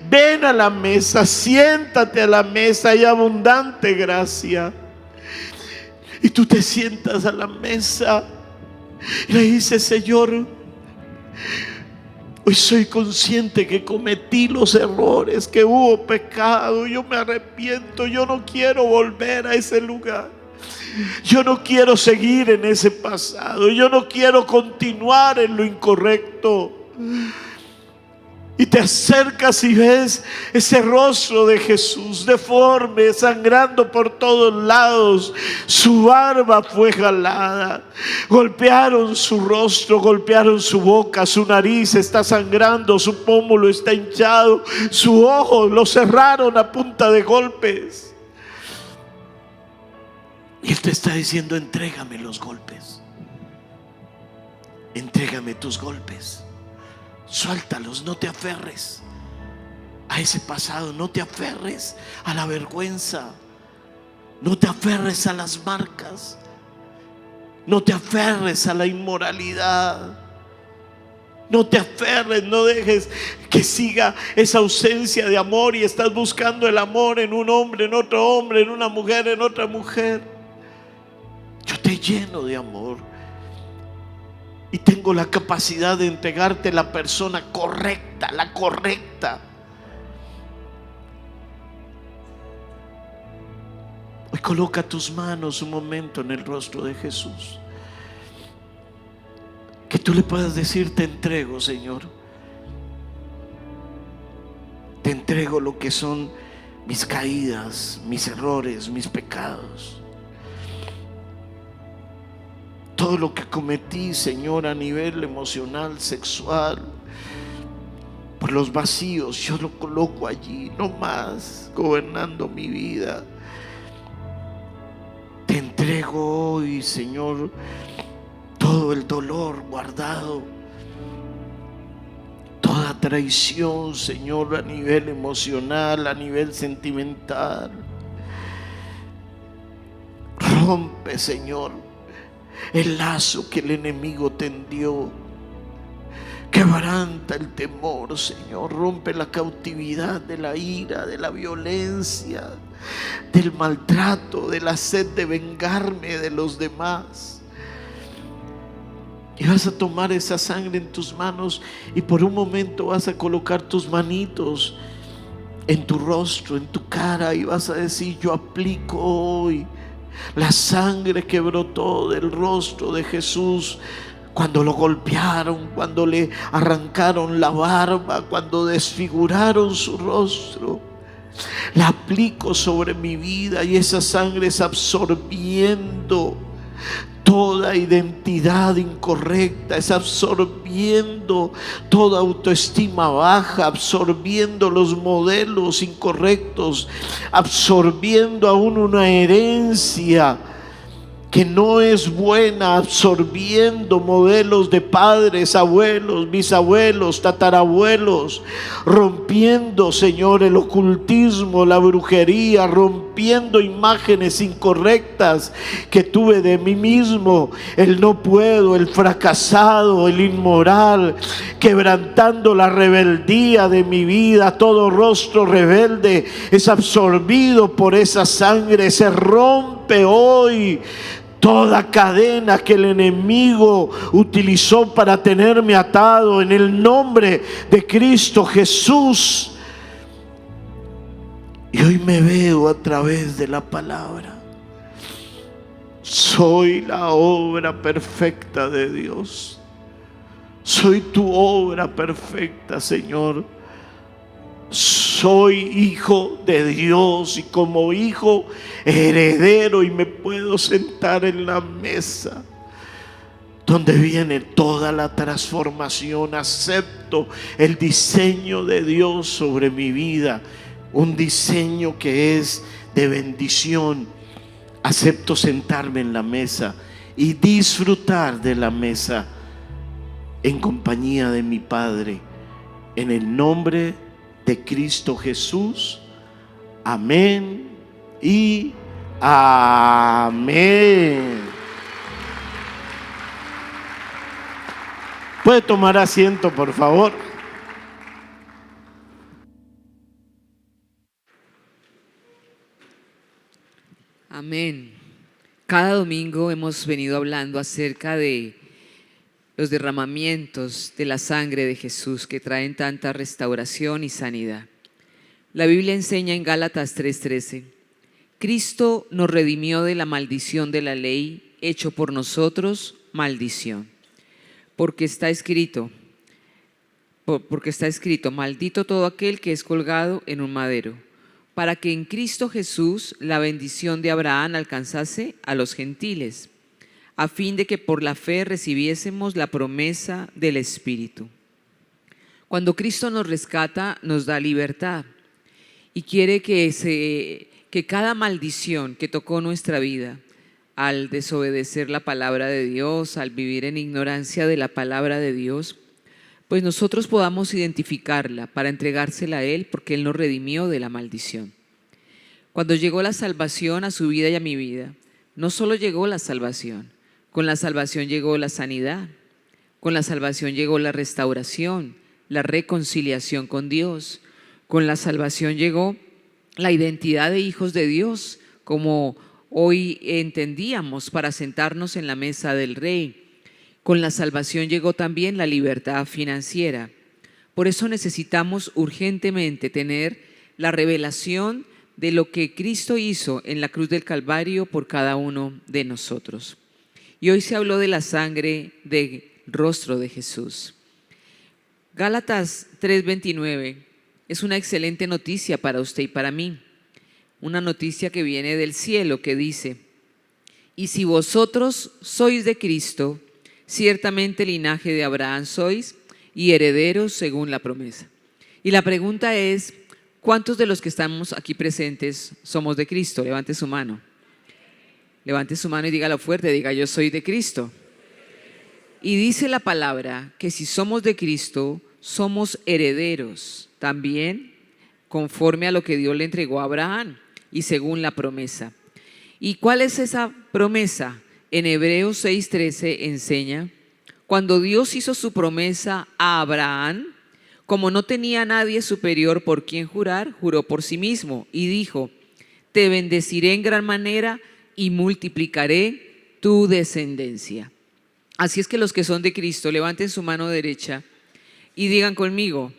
ven a la mesa, siéntate a la mesa, hay abundante gracia. Y tú te sientas a la mesa y le dices: Señor, Hoy soy consciente que cometí los errores, que hubo pecado. Yo me arrepiento. Yo no quiero volver a ese lugar. Yo no quiero seguir en ese pasado. Yo no quiero continuar en lo incorrecto. Y te acercas y ves ese rostro de Jesús deforme, sangrando por todos lados. Su barba fue jalada. Golpearon su rostro, golpearon su boca, su nariz está sangrando, su pómulo está hinchado, su ojo lo cerraron a punta de golpes. Y Él te está diciendo: entrégame los golpes. Entrégame tus golpes. Suéltalos, no te aferres a ese pasado, no te aferres a la vergüenza, no te aferres a las marcas, no te aferres a la inmoralidad, no te aferres, no dejes que siga esa ausencia de amor y estás buscando el amor en un hombre, en otro hombre, en una mujer, en otra mujer. Yo te lleno de amor. Y tengo la capacidad de entregarte la persona correcta, la correcta. Hoy coloca tus manos un momento en el rostro de Jesús. Que tú le puedas decir: te entrego, Señor. Te entrego lo que son mis caídas, mis errores, mis pecados. Todo lo que cometí, Señor, a nivel emocional, sexual, por los vacíos, yo lo coloco allí, no más gobernando mi vida. Te entrego hoy, Señor, todo el dolor guardado, toda traición, Señor, a nivel emocional, a nivel sentimental. Rompe, Señor, el lazo que el enemigo tendió. Quebranta el temor, Señor. Rompe la cautividad de la ira, de la violencia, del maltrato, de la sed de vengarme de los demás. Y vas a tomar esa sangre en tus manos y por un momento vas a colocar tus manitos en tu rostro, en tu cara, y vas a decir: yo aplico hoy la sangre que brotó del rostro de Jesús cuando lo golpearon, cuando le arrancaron la barba, cuando desfiguraron su rostro. La aplico sobre mi vida y esa sangre es absorbiendo toda identidad incorrecta, es absorbiendo toda autoestima baja, absorbiendo los modelos incorrectos, absorbiendo aún una herencia que no es buena, absorbiendo modelos de padres, abuelos, bisabuelos, tatarabuelos, rompiendo, Señor, el ocultismo, la brujería, rompiendo imágenes incorrectas que tuve de mí mismo, el no puedo, el fracasado, el inmoral, quebrantando la rebeldía de mi vida. Todo rostro rebelde es absorbido por esa sangre, se rompe hoy toda cadena que el enemigo utilizó para tenerme atado, en el nombre de Cristo Jesús. Y hoy me veo a través de la palabra. Soy la obra perfecta de Dios. Soy tu obra perfecta, Señor. Soy hijo de Dios y como hijo heredero, y me puedo sentar en la mesa donde viene toda la transformación. Acepto el diseño de Dios sobre mi vida, un diseño que es de bendición. Acepto sentarme en la mesa y disfrutar de la mesa en compañía de mi Padre, en el nombre de Cristo Jesús. Amén y amén. ¿Puede tomar asiento, por favor? Amén. Cada domingo hemos venido hablando acerca de los derramamientos de la sangre de Jesús que traen tanta restauración y sanidad. La Biblia enseña en Gálatas 3:13, Cristo nos redimió de la maldición de la ley, hecho por nosotros maldición. Porque está escrito, maldito todo aquel que es colgado en un madero, para que en Cristo Jesús la bendición de Abraham alcanzase a los gentiles, a fin de que por la fe recibiésemos la promesa del Espíritu. Cuando Cristo nos rescata, nos da libertad y quiere que cada maldición que tocó nuestra vida, al desobedecer la palabra de Dios, al vivir en ignorancia de la palabra de Dios, pues nosotros podamos identificarla para entregársela a Él, porque Él nos redimió de la maldición. Cuando llegó la salvación a su vida y a mi vida, no solo llegó la salvación, con la salvación llegó la sanidad, con la salvación llegó la restauración, la reconciliación con Dios, con la salvación llegó la identidad de hijos de Dios, como hoy entendíamos, para sentarnos en la mesa del Rey. Con la salvación llegó también la libertad financiera. Por eso necesitamos urgentemente tener la revelación de lo que Cristo hizo en la cruz del Calvario por cada uno de nosotros. Y hoy se habló de la sangre del rostro de Jesús. Gálatas 3:29 es una excelente noticia para usted y para mí. Una noticia que viene del cielo, que dice: y si vosotros sois de Cristo, ciertamente linaje de Abraham sois y herederos según la promesa. Y la pregunta es, ¿cuántos de los que estamos aquí presentes somos de Cristo? Levante su mano. Levante su mano y dígalo fuerte, diga: yo soy de Cristo. Y dice la palabra que si somos de Cristo, somos herederos también, conforme a lo que Dios le entregó a Abraham y según la promesa. ¿Y cuál es esa promesa? En Hebreos 6:13 enseña: cuando Dios hizo su promesa a Abraham, como no tenía nadie superior por quien jurar, juró por sí mismo y dijo: te bendeciré en gran manera y multiplicaré tu descendencia. Así es que los que son de Cristo, levanten su mano derecha y digan conmigo: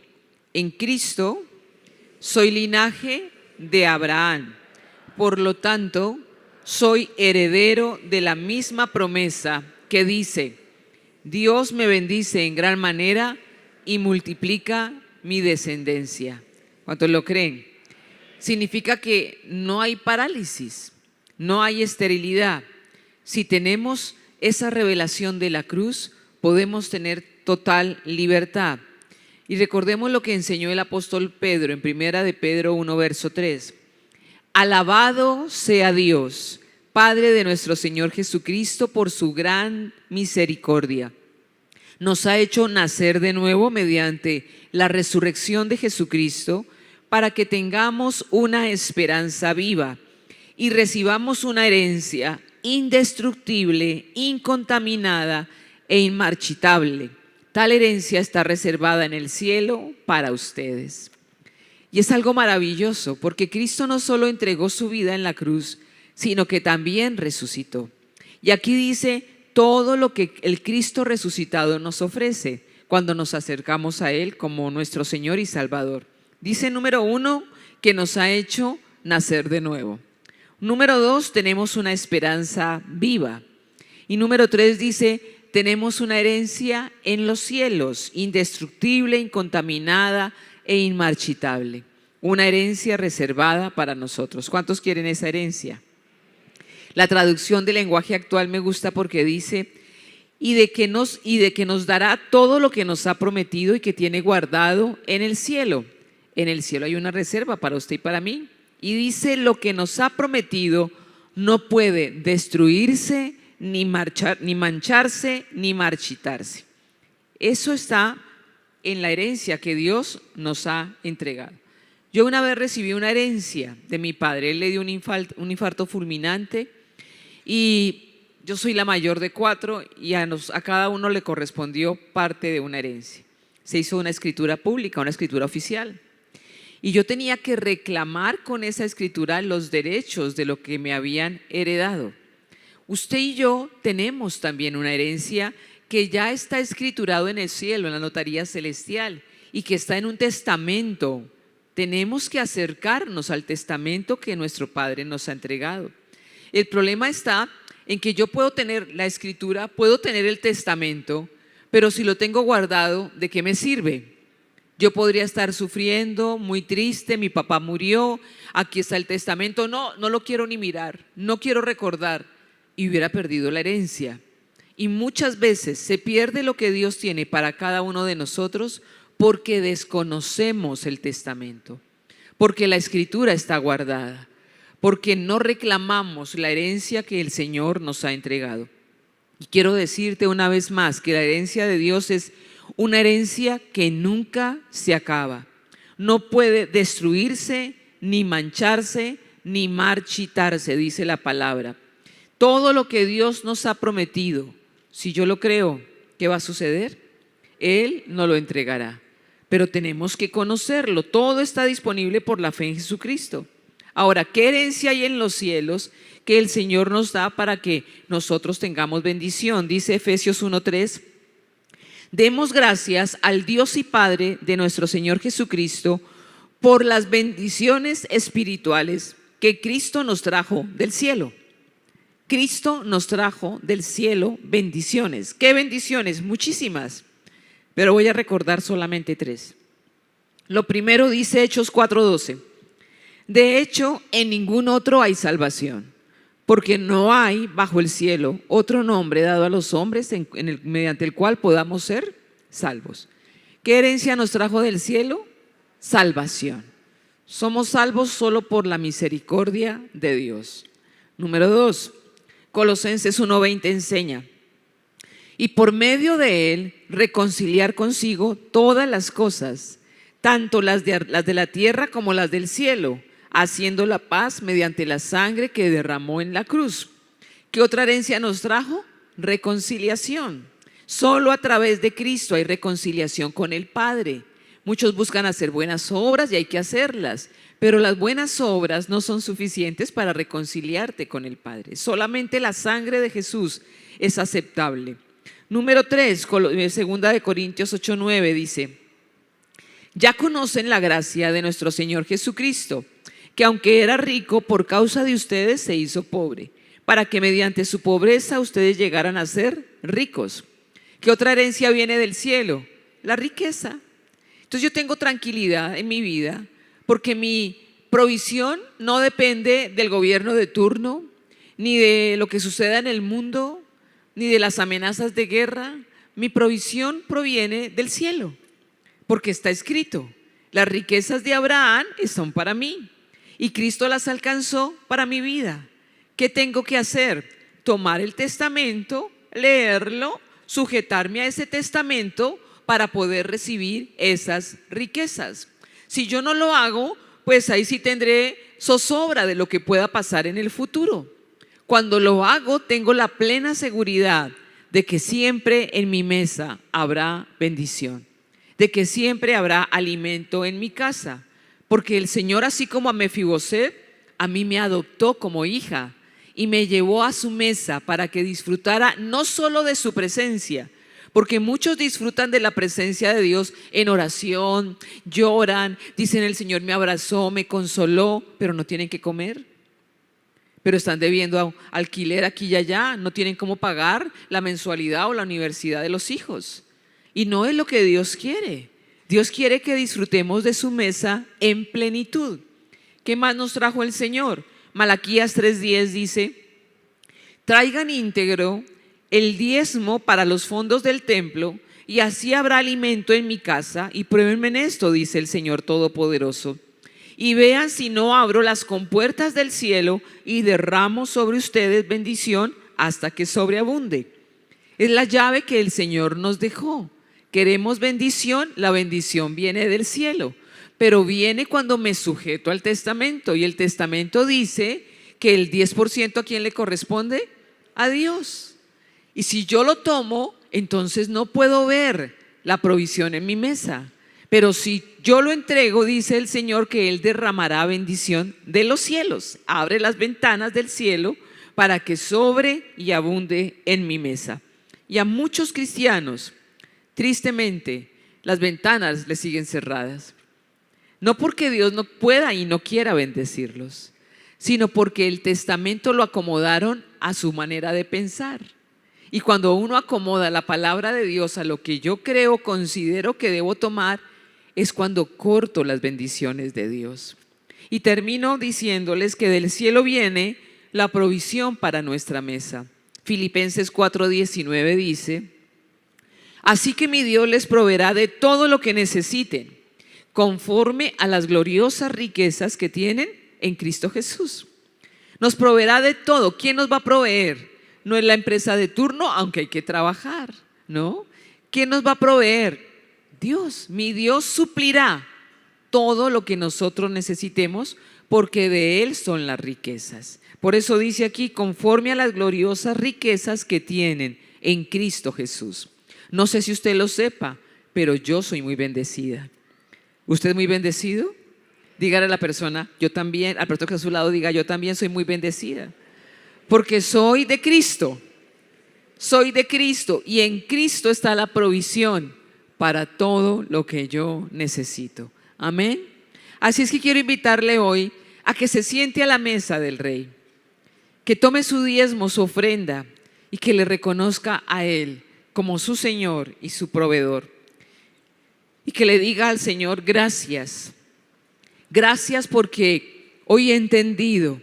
en Cristo soy linaje de Abraham, por lo tanto soy heredero de la misma promesa que dice: Dios me bendice en gran manera y multiplica mi descendencia. ¿Cuántos lo creen? Significa que no hay parálisis, no hay esterilidad. Si tenemos esa revelación de la cruz, podemos tener total libertad. Y recordemos lo que enseñó el apóstol Pedro en 1 de Pedro 1, verso 3. Alabado sea Dios, Padre de nuestro Señor Jesucristo, por su gran misericordia. Nos ha hecho nacer de nuevo mediante la resurrección de Jesucristo, para que tengamos una esperanza viva y recibamos una herencia indestructible, incontaminada e inmarchitable. Tal herencia está reservada en el cielo para ustedes. Y es algo maravilloso, porque Cristo no solo entregó su vida en la cruz, sino que también resucitó. Y aquí dice todo lo que el Cristo resucitado nos ofrece cuando nos acercamos a Él como nuestro Señor y Salvador. Dice, número 1, que nos ha hecho nacer de nuevo. Número 2, tenemos una esperanza viva. Y número 3 dice, tenemos una herencia en los cielos, indestructible, incontaminada e inmarchitable. Una herencia reservada para nosotros. ¿Cuántos quieren esa herencia? La traducción del lenguaje actual me gusta porque dice, y de que nos dará todo lo que nos ha prometido y que tiene guardado en el cielo. En el cielo hay una reserva para usted y para mí. Y dice, lo que nos ha prometido no puede destruirse, ni mancharse, ni marchitarse. Eso está en la herencia que Dios nos ha entregado. Yo una vez recibí una herencia de mi padre. Él le dio un infarto fulminante y yo soy la mayor de 4 y a cada uno le correspondió parte de una herencia. Se hizo una escritura pública, una escritura oficial. Y yo tenía que reclamar con esa escritura los derechos de lo que me habían heredado. Usted y yo tenemos también una herencia que ya está escriturado en el cielo, en la notaría celestial, y que está en un testamento. Tenemos que acercarnos al testamento que nuestro Padre nos ha entregado. El problema está en que yo puedo tener la escritura, puedo tener el testamento, pero si lo tengo guardado, ¿de qué me sirve? Yo podría estar sufriendo, muy triste, mi papá murió, aquí está el testamento, no lo quiero ni mirar, no quiero recordar, y hubiera perdido la herencia. Y muchas veces se pierde lo que Dios tiene para cada uno de nosotros porque desconocemos el testamento, porque la escritura está guardada, porque no reclamamos la herencia que el Señor nos ha entregado. Y quiero decirte una vez más que la herencia de Dios es una herencia que nunca se acaba. No puede destruirse, ni mancharse, ni marchitarse, dice la palabra. Todo lo que Dios nos ha prometido, si yo lo creo, ¿qué va a suceder? Él nos lo entregará. Pero tenemos que conocerlo. Todo está disponible por la fe en Jesucristo. Ahora, ¿qué herencia hay en los cielos que el Señor nos da para que nosotros tengamos bendición? Dice Efesios 1:3. Demos gracias al Dios y Padre de nuestro Señor Jesucristo por las bendiciones espirituales que Cristo nos trajo del cielo. Cristo nos trajo del cielo bendiciones. ¿Qué bendiciones? Muchísimas, pero voy a recordar solamente 3. Lo primero dice Hechos 4:12. De hecho, en ningún otro hay salvación, porque no hay bajo el cielo otro nombre dado a los hombres mediante el cual podamos ser salvos. ¿Qué herencia nos trajo del cielo? Salvación. Somos salvos solo por la misericordia de Dios. Número 2, Colosenses 1:20 enseña: y por medio de él reconciliar consigo todas las cosas, tanto las de la tierra como las del cielo, haciendo la paz mediante la sangre que derramó en la cruz. ¿Qué otra herencia nos trajo? Reconciliación. Solo a través de Cristo hay reconciliación con el Padre. Muchos buscan hacer buenas obras y hay que hacerlas, pero las buenas obras no son suficientes para reconciliarte con el Padre. Solamente la sangre de Jesús es aceptable. Número 3, 2 Corintios 8:9 dice: ya conocen la gracia de nuestro Señor Jesucristo, que aunque era rico, por causa de ustedes se hizo pobre, para que mediante su pobreza ustedes llegaran a ser ricos. ¿Qué otra herencia viene del cielo? La riqueza. Entonces yo tengo tranquilidad en mi vida porque mi provisión no depende del gobierno de turno, ni de lo que suceda en el mundo, ni de las amenazas de guerra. Mi provisión proviene del cielo, porque está escrito: las riquezas de Abraham son para mí y Cristo las alcanzó para mi vida. ¿Qué tengo que hacer? Tomar el testamento, leerlo, sujetarme a ese testamento para poder recibir esas riquezas. Si yo no lo hago, pues ahí sí tendré zozobra de lo que pueda pasar en el futuro. Cuando lo hago, tengo la plena seguridad de que siempre en mi mesa habrá bendición, de que siempre habrá alimento en mi casa, porque el Señor, así como a Mefiboset, a mí me adoptó como hija y me llevó a su mesa para que disfrutara no solo de su presencia, porque muchos disfrutan de la presencia de Dios en oración, lloran, dicen: el Señor me abrazó, me consoló, pero no tienen que comer, pero están debiendo alquiler aquí y allá, no tienen cómo pagar la mensualidad o la universidad de los hijos. Y no es lo que Dios quiere. Dios quiere que disfrutemos de su mesa en plenitud. ¿Qué más nos trajo el Señor? Malaquías 3:10 dice: traigan íntegro el diezmo para los fondos del templo, y así habrá alimento en mi casa, y pruébenme en esto, dice el Señor Todopoderoso, y vean si no abro las compuertas del cielo y derramo sobre ustedes bendición hasta que sobreabunde. Es la llave que el Señor nos dejó. Queremos bendición, la bendición viene del cielo, pero viene cuando me sujeto al testamento, y el testamento dice que el 10% ¿a quién le corresponde? A Dios. Y si yo lo tomo, entonces no puedo ver la provisión en mi mesa. Pero si yo lo entrego, dice el Señor que Él derramará bendición de los cielos, abre las ventanas del cielo para que sobre y abunde en mi mesa. Y a muchos cristianos, tristemente, las ventanas les siguen cerradas. No porque Dios no pueda y no quiera bendecirlos, sino porque el testamento lo acomodaron a su manera de pensar. Y cuando uno acomoda la palabra de Dios a lo que yo creo, considero que debo tomar, es cuando corto las bendiciones de Dios. Y termino diciéndoles que del cielo viene la provisión para nuestra mesa. Filipenses 4:19 dice: así que mi Dios les proveerá de todo lo que necesiten, conforme a las gloriosas riquezas que tienen en Cristo Jesús. Nos proveerá de todo. ¿Quién nos va a proveer? No es la empresa de turno, aunque hay que trabajar, ¿no? ¿Quién nos va a proveer? Dios. Mi Dios suplirá todo lo que nosotros necesitemos, porque de Él son las riquezas. Por eso dice aquí, conforme a las gloriosas riquezas que tienen en Cristo Jesús. No sé si usted lo sepa, pero yo soy muy bendecida. ¿Usted es muy bendecido? Dígale a la persona, yo también, al persona que está a su lado, diga, yo también soy muy bendecida. Porque soy de Cristo. Soy de Cristo, y en Cristo está la provisión para todo lo que yo necesito. Amén. Así es que quiero invitarle hoy a que se siente a la mesa del Rey, que tome su diezmo, su ofrenda, y que le reconozca a Él como su Señor y su proveedor. Y que le diga al Señor, gracias. Gracias porque hoy he entendido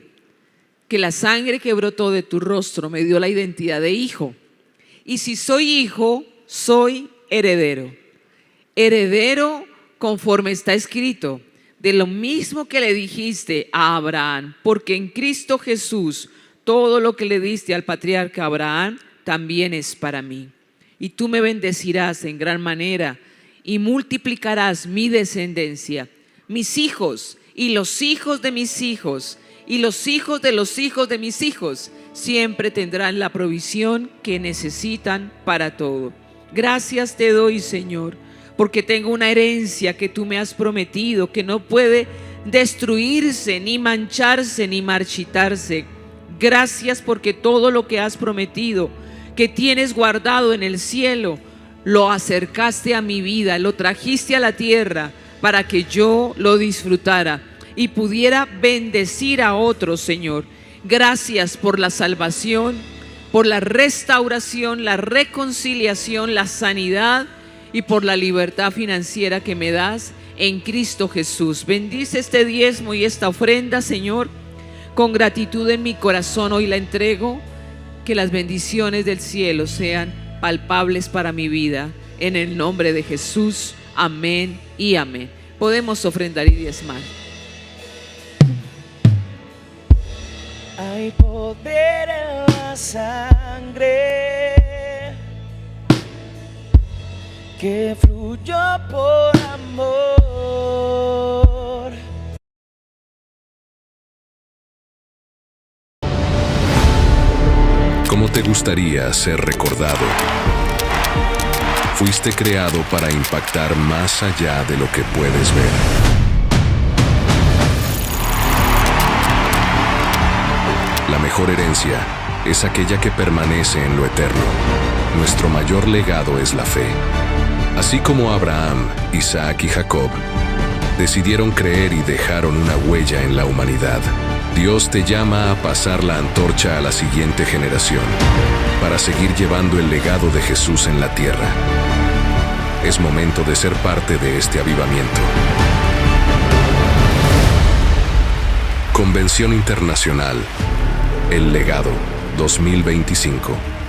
que la sangre que brotó de tu rostro me dio la identidad de hijo. Y si soy hijo, soy heredero. Heredero conforme está escrito, de lo mismo que le dijiste a Abraham, porque en Cristo Jesús todo lo que le diste al patriarca Abraham también es para mí. Y tú me bendecirás en gran manera y multiplicarás mi descendencia, mis hijos y los hijos de mis hijos y los hijos de los hijos de mis hijos siempre tendrán la provisión que necesitan para todo. Gracias te doy, Señor, porque tengo una herencia que tú me has prometido, que no puede destruirse, ni mancharse, ni marchitarse. Gracias porque todo lo que has prometido, que tienes guardado en el cielo, lo acercaste a mi vida, lo trajiste a la tierra para que yo lo disfrutara y pudiera bendecir a otros, Señor. Gracias por la salvación, por la restauración, la reconciliación, la sanidad y por la libertad financiera que me das en Cristo Jesús. Bendice este diezmo y esta ofrenda, Señor. Con gratitud en mi corazón hoy la entrego. Que las bendiciones del cielo sean palpables para mi vida. En el nombre de Jesús. Amén y amén. Podemos ofrendar y diezmar. Hay poder en la sangre que fluyó por amor. ¿Cómo te gustaría ser recordado? Fuiste creado para impactar más allá de lo que puedes ver. La mejor herencia es aquella que permanece en lo eterno. Nuestro mayor legado es la fe. Así como Abraham, Isaac y Jacob decidieron creer y dejaron una huella en la humanidad, Dios te llama a pasar la antorcha a la siguiente generación para seguir llevando el legado de Jesús en la tierra. Es momento de ser parte de este avivamiento. Convención Internacional El Legado 2025.